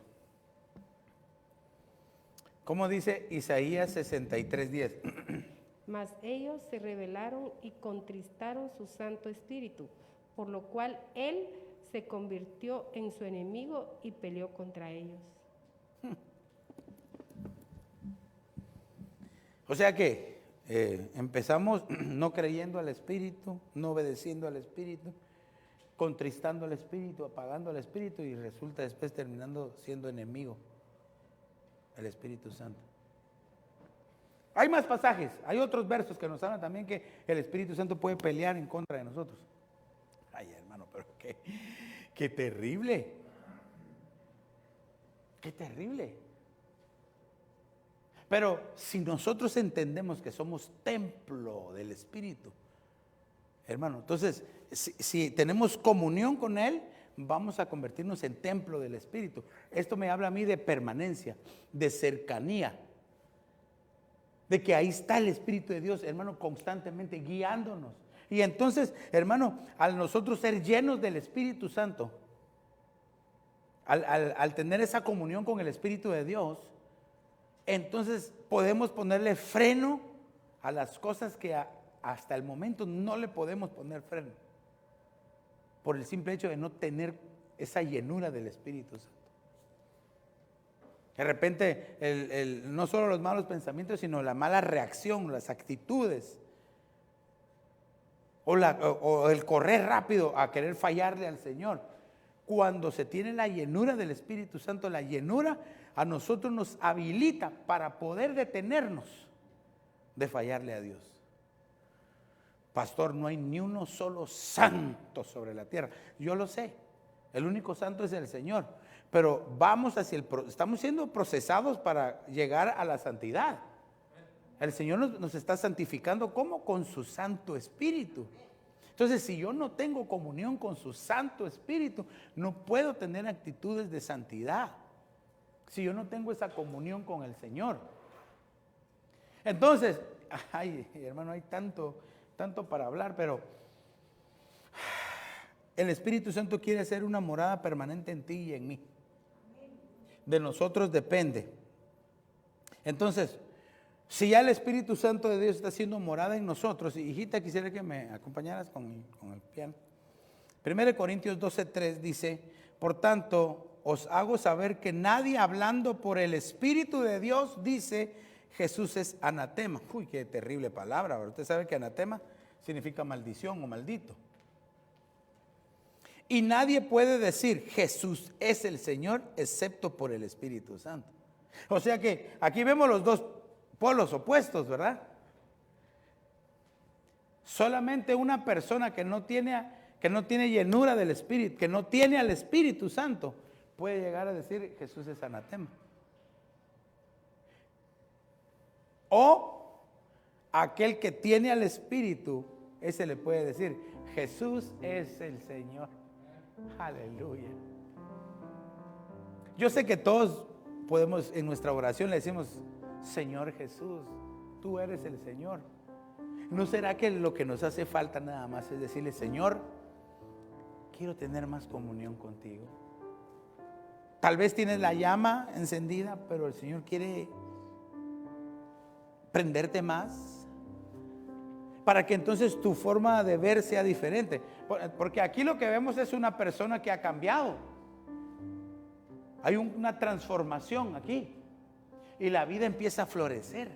¿Cómo dice Isaías 63:10? Mas ellos se rebelaron y contristaron su Santo Espíritu, por lo cual Él se convirtió en su enemigo y peleó contra ellos. O sea que empezamos no creyendo al Espíritu, no obedeciendo al Espíritu, contristando al Espíritu, apagando al Espíritu y resulta después terminando siendo enemigo el Espíritu Santo. Hay más pasajes, hay otros versos que nos hablan también que el Espíritu Santo puede pelear en contra de nosotros. Ay, hermano, pero ¡Qué terrible! ¡Qué terrible! Pero si nosotros entendemos que somos templo del Espíritu, hermano, entonces si tenemos comunión con Él, vamos a convertirnos en templo del Espíritu. Esto me habla a mí de permanencia, de cercanía, de que ahí está el Espíritu de Dios, hermano, constantemente guiándonos. Y entonces, hermano, al nosotros ser llenos del Espíritu Santo, al tener esa comunión con el Espíritu de Dios, entonces podemos ponerle freno a las cosas que hasta el momento no le podemos poner freno, por el simple hecho de no tener esa llenura del Espíritu Santo. De repente, no solo los malos pensamientos, sino la mala reacción, las actitudes, o el correr rápido a querer fallarle al Señor. Cuando se tiene la llenura del Espíritu Santo, la llenura a nosotros nos habilita para poder detenernos de fallarle a Dios. Pastor, no hay ni uno solo santo sobre la tierra. Yo lo sé, el único santo es el Señor, pero vamos estamos siendo procesados para llegar a la santidad. El Señor nos está santificando, ¿cómo? Con su Santo Espíritu. Entonces, si yo no tengo comunión con su Santo Espíritu, no puedo tener actitudes de santidad. Si yo no tengo esa comunión con el Señor. Entonces, ay, hermano, hay tanto para hablar, pero el Espíritu Santo quiere hacer una morada permanente en ti y en mí. De nosotros depende. Entonces, si ya el Espíritu Santo de Dios está haciendo morada en nosotros, hijita, quisiera que me acompañaras con el piano. 1 Corintios 12:3 dice: por tanto, os hago saber que nadie hablando por el Espíritu de Dios dice Jesús es anatema. Uy, qué terrible palabra. Usted sabe que anatema significa maldición o maldito. Y nadie puede decir Jesús es el Señor excepto por el Espíritu Santo. O sea que aquí vemos los dos polos opuestos, ¿verdad? Solamente una persona que no tiene llenura del Espíritu, que no tiene al Espíritu Santo, puede llegar a decir Jesús es anatema. O aquel que tiene al Espíritu, ese le puede decir Jesús es el Señor. Aleluya. Yo sé que todos podemos en nuestra oración le decimos Señor Jesús, tú eres el Señor. ¿No será que lo que nos hace falta nada más es decirle Señor, quiero tener más comunión contigo? Tal vez tienes la llama encendida, pero el Señor quiere prenderte más para que entonces tu forma de ver sea diferente. Porque aquí lo que vemos es una persona que ha cambiado. Hay una transformación aquí y la vida empieza a florecer.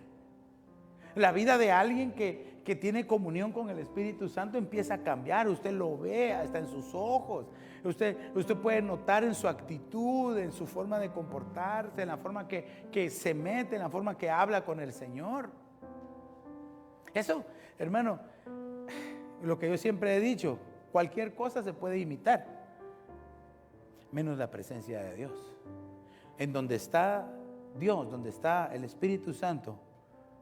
La vida de alguien que tiene comunión con el Espíritu Santo empieza a cambiar. Usted lo ve hasta en sus ojos. Usted puede notar en su actitud, en su forma de comportarse, en la forma que se mete, en la forma que habla con el Señor. Eso, hermano, lo que yo siempre he dicho, cualquier cosa se puede imitar, menos la presencia de Dios. En donde está Dios, donde está el Espíritu Santo,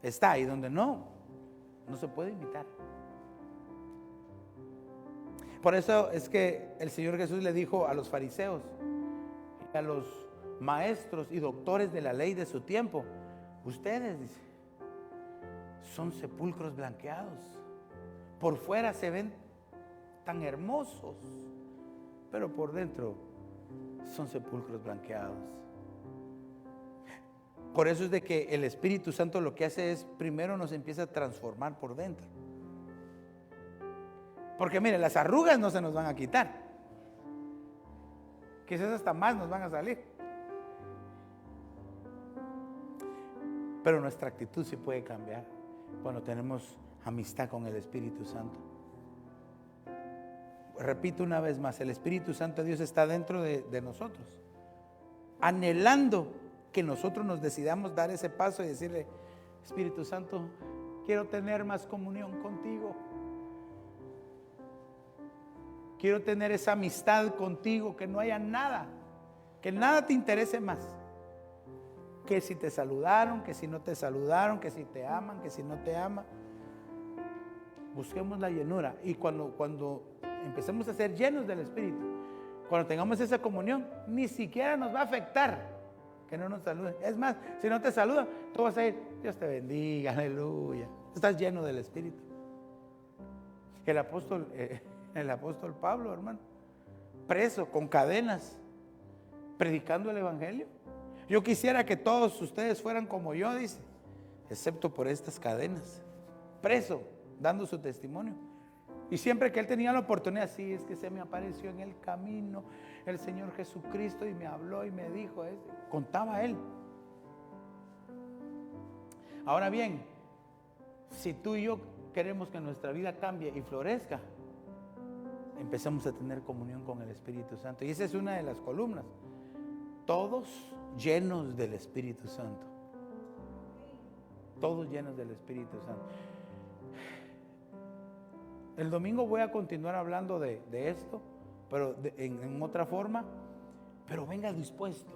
está, y donde no se puede imitar. Por eso es que el Señor Jesús le dijo a los fariseos, a los maestros y doctores de la ley de su tiempo, ustedes, dice, son sepulcros blanqueados. Por fuera se ven tan hermosos, pero por dentro son sepulcros blanqueados. Por eso es de que el Espíritu Santo lo que hace es primero nos empieza a transformar por dentro. Porque mire, las arrugas no se nos van a quitar, quizás hasta más nos van a salir, pero nuestra actitud sí puede cambiar cuando tenemos amistad con el Espíritu Santo. Repito una vez más, el Espíritu Santo de Dios está dentro de nosotros, anhelando que nosotros nos decidamos dar ese paso y decirle, Espíritu Santo, quiero tener más comunión contigo. Quiero tener esa amistad contigo, que no haya nada, que nada te interese más. Que si te saludaron, que si no te saludaron, que si te aman, que si no te aman. Busquemos la llenura. Y cuando empecemos a ser llenos del Espíritu, cuando tengamos esa comunión, ni siquiera nos va a afectar que no nos saluden. Es más, si no te saludan, tú vas a ir, Dios te bendiga, aleluya. Estás lleno del Espíritu. El apóstol Pablo, hermano, preso, con cadenas, predicando el Evangelio. Yo quisiera que todos ustedes fueran como yo, dice, excepto por estas cadenas. Preso, dando su testimonio. Y siempre que él tenía la oportunidad, sí, es que se me apareció en el camino el Señor Jesucristo y me habló y me dijo, contaba él. Ahora bien, si tú y yo queremos que nuestra vida cambie y florezca, empezamos a tener comunión con el Espíritu Santo. Y esa es una de las columnas. Todos llenos del Espíritu Santo. Todos llenos del Espíritu Santo. El domingo voy a continuar hablando de esto, pero en otra forma. Pero venga dispuesto,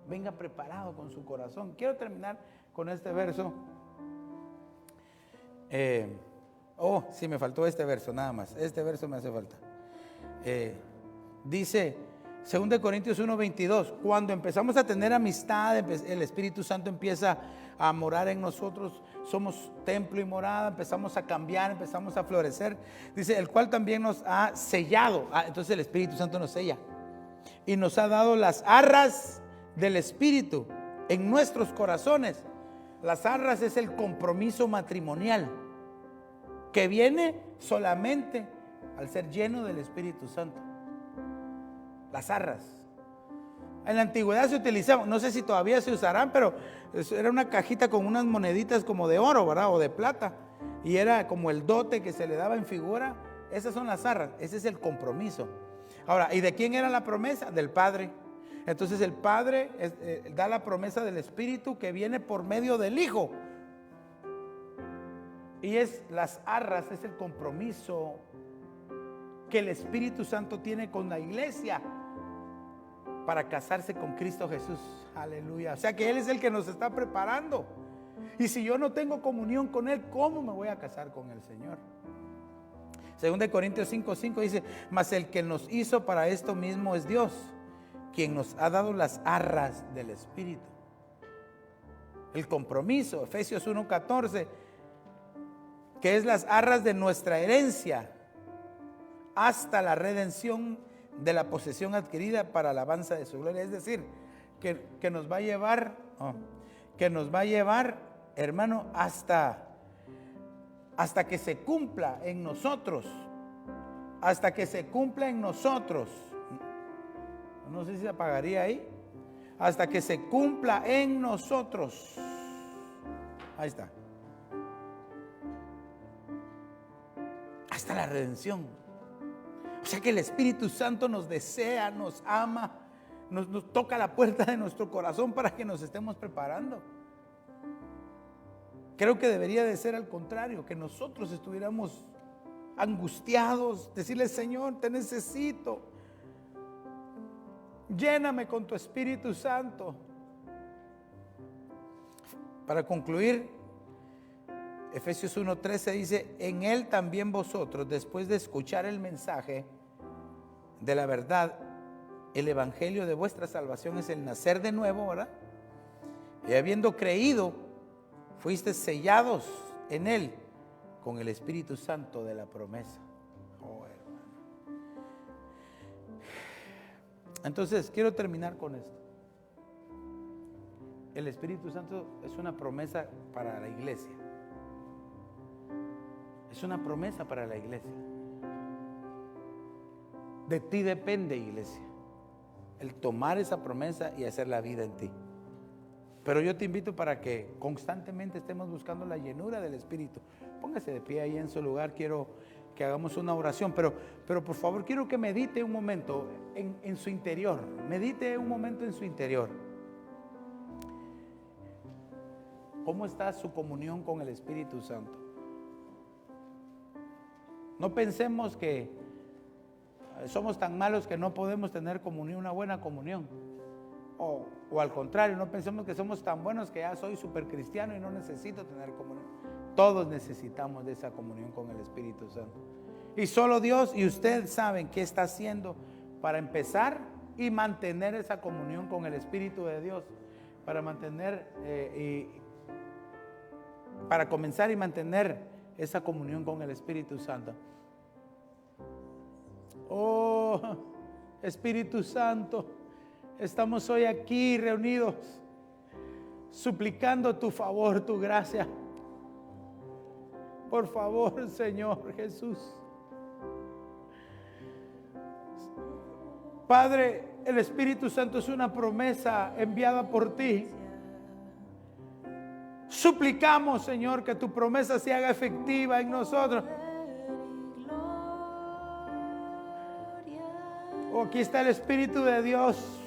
venga preparado con su corazón. Quiero terminar con este verso. Sí, me faltó este verso nada más. Este verso me hace falta. Dice 2 Corintios 1:22, cuando empezamos a tener amistad, el Espíritu Santo empieza a morar en nosotros, somos templo y morada, empezamos a cambiar, empezamos a florecer. Dice, el cual también nos ha sellado. Entonces el Espíritu Santo nos sella y nos ha dado las arras del Espíritu en nuestros corazones. Las arras es el compromiso matrimonial que viene solamente al ser lleno del Espíritu Santo. Las arras. En la antigüedad se utilizaban, no sé si todavía se usarán, pero era una cajita con unas moneditas como de oro, ¿verdad? O de plata. Y era como el dote que se le daba en figura. Esas son las arras, ese es el compromiso. Ahora, ¿y de quién era la promesa? Del Padre. Entonces el Padre da la promesa del Espíritu que viene por medio del Hijo. Y las arras, es el compromiso que el Espíritu Santo tiene con la iglesia para casarse con Cristo Jesús. Aleluya. O sea que Él es el que nos está preparando. Y si yo no tengo comunión con Él, ¿cómo me voy a casar con el Señor? 2 Corintios 5:5 dice, mas el que nos hizo para esto mismo es Dios, quien nos ha dado las arras del Espíritu. El compromiso, Efesios 1:14, que es las arras de nuestra herencia, hasta la redención de la posesión adquirida para alabanza de su gloria. Es decir, que nos va a llevar, hermano, hasta que se cumpla en nosotros. Hasta que se cumpla en nosotros. No sé si se apagaría ahí. Hasta que se cumpla en nosotros. Ahí está. Hasta la redención. O sea que el Espíritu Santo nos desea, nos ama, nos toca la puerta de nuestro corazón para que nos estemos preparando. Creo que debería de ser al contrario, que nosotros estuviéramos angustiados, decirle, Señor, te necesito. Lléname con tu Espíritu Santo. Para concluir, Efesios 1:13 dice, en Él también vosotros, después de escuchar el mensaje de la verdad, el evangelio de vuestra salvación es el nacer de nuevo, ¿verdad? Y habiendo creído, fuisteis sellados en Él con el Espíritu Santo de la promesa. Oh, hermano. Entonces, quiero terminar con esto. El Espíritu Santo es una promesa para la iglesia. Es una promesa para la iglesia. De ti depende, iglesia, el tomar esa promesa y hacer la vida en ti. Pero yo te invito para que constantemente estemos buscando la llenura del Espíritu. Póngase de pie ahí en su lugar. Quiero que hagamos una oración, pero por favor quiero que medite un momento en su interior. Medite un momento en su interior. ¿Cómo está su comunión con el Espíritu Santo? No pensemos que somos tan malos que no podemos tener comunión, una buena comunión. O al contrario, no pensemos que somos tan buenos que ya soy súper cristiano y no necesito tener comunión. Todos necesitamos de esa comunión con el Espíritu Santo. Y solo Dios y usted saben qué está haciendo para empezar y mantener esa comunión con el Espíritu de Dios. Para mantener para comenzar y mantener esa comunión con el Espíritu Santo. Oh, Espíritu Santo, estamos hoy aquí reunidos, suplicando tu favor, tu gracia. Por favor, Señor Jesús. Padre, el Espíritu Santo es una promesa enviada por ti. Suplicamos, Señor, que tu promesa se haga efectiva en nosotros. Oh, aquí está el Espíritu de Dios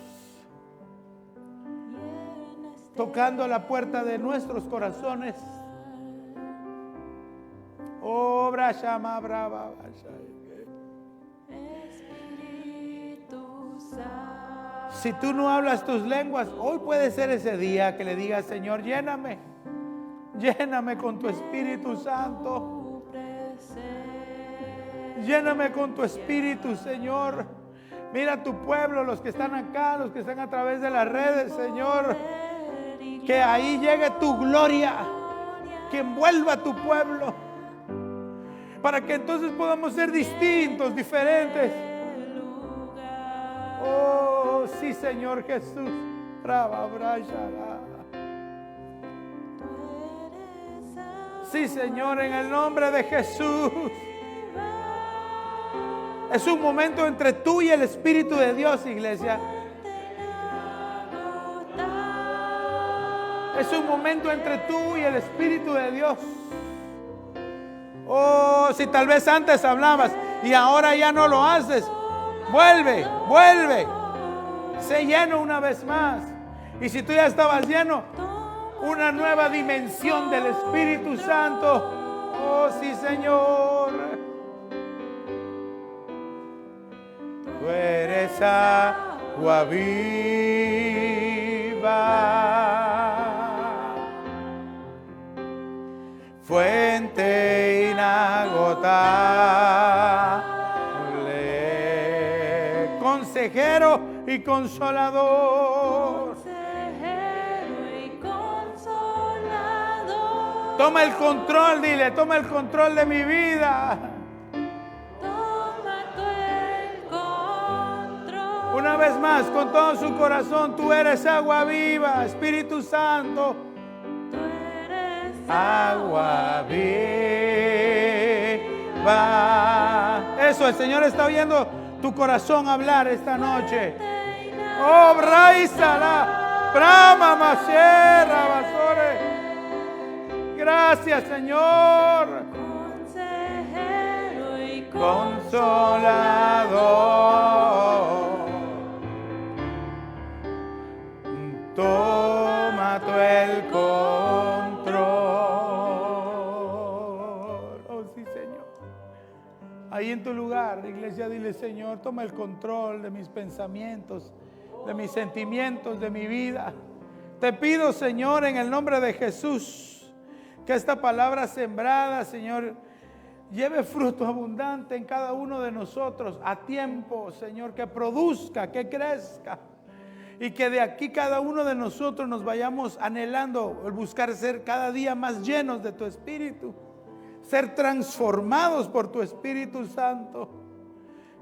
tocando la puerta de nuestros corazones. Oh, brashama brava. Si tú no hablas tus lenguas, hoy puede ser ese día que le digas, Señor, lléname con tu Espíritu Santo. Lléname con tu Espíritu, Señor. Mira a tu pueblo, los que están acá, los que están a través de las redes, Señor. Que ahí llegue tu gloria, que envuelva a tu pueblo, para que entonces podamos ser distintos, diferentes. Oh, sí, Señor Jesús. Sí, Señor, en el nombre de Jesús. Es un momento entre tú y el Espíritu de Dios, iglesia. Es un momento entre tú y el Espíritu de Dios. Oh, si tal vez antes hablabas y ahora ya no lo haces, vuelve. Sé lleno una vez más. Y si tú ya estabas lleno, una nueva dimensión del Espíritu Santo. Oh, sí, Señor. Tú eres agua viva, fuente inagotable, consejero y consolador. Toma el control, dile, toma el control de mi vida. Una vez más, con todo su corazón, tú eres agua viva, Espíritu Santo. Agua viva. Eso, el Señor está oyendo tu corazón hablar esta noche. Oh, braísala, brama, masierra, basore. Gracias, Señor. Consejero y consolador. Toma tú el control. Oh, sí, Señor. Ahí en tu lugar, iglesia, dile, Señor, toma el control de mis pensamientos, de mis sentimientos, de mi vida. Te pido, Señor, en el nombre de Jesús, que esta palabra sembrada, Señor, lleve fruto abundante en cada uno de nosotros a tiempo, Señor, que produzca, que crezca. Y que de aquí cada uno de nosotros nos vayamos anhelando el buscar ser cada día más llenos de tu Espíritu, ser transformados por tu Espíritu Santo.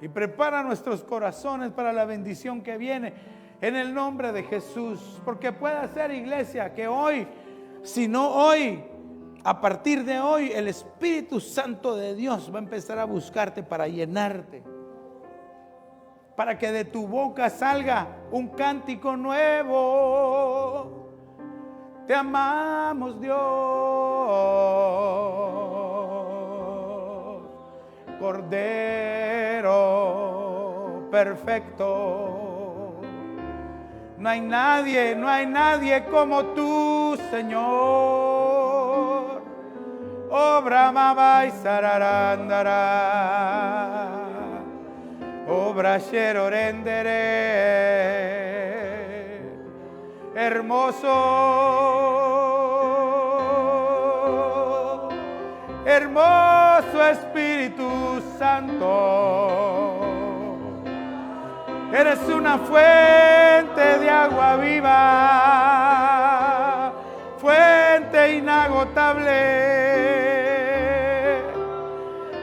Y prepara nuestros corazones para la bendición que viene en el nombre de Jesús. Porque pueda ser, iglesia, que hoy, si no hoy, a partir de hoy, el Espíritu Santo de Dios va a empezar a buscarte para llenarte. Para que de tu boca salga un cántico nuevo. Te amamos, Dios, Cordero perfecto. No hay nadie como tú, Señor. Obra Mabay Sararandara. Oh, brashero rendere. Hermoso, hermoso Espíritu Santo. Eres una fuente de agua viva, fuente inagotable.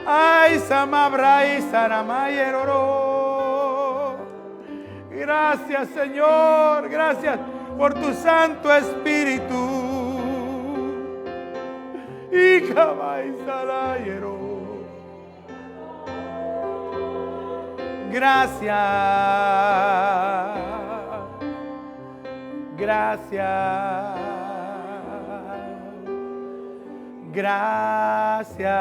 Ay, Samabra y Saramayeroro. Gracias, Señor, gracias por tu Santo Espíritu. Y Cabaisalayero. Gracias, gracias, gracias.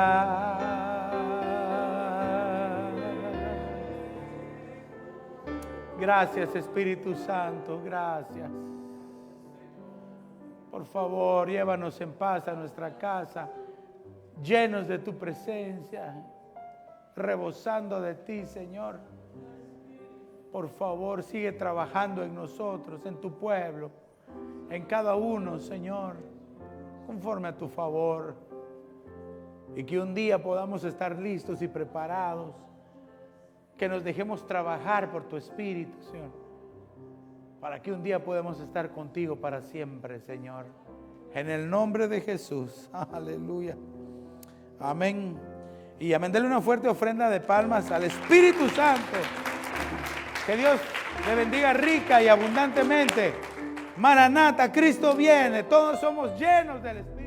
Gracias, Espíritu Santo, gracias. Por favor, llévanos en paz a nuestra casa, llenos de tu presencia, rebosando de ti, Señor. Por favor, sigue trabajando en nosotros, en tu pueblo, en cada uno, Señor, conforme a tu favor. Y que un día podamos estar listos y preparados. Que nos dejemos trabajar por tu Espíritu, Señor. Para que un día podamos estar contigo para siempre, Señor. En el nombre de Jesús. Aleluya. Amén. Y amén. Dele una fuerte ofrenda de palmas al Espíritu Santo. Que Dios le bendiga rica y abundantemente. Maranata, Cristo viene. Todos somos llenos del Espíritu.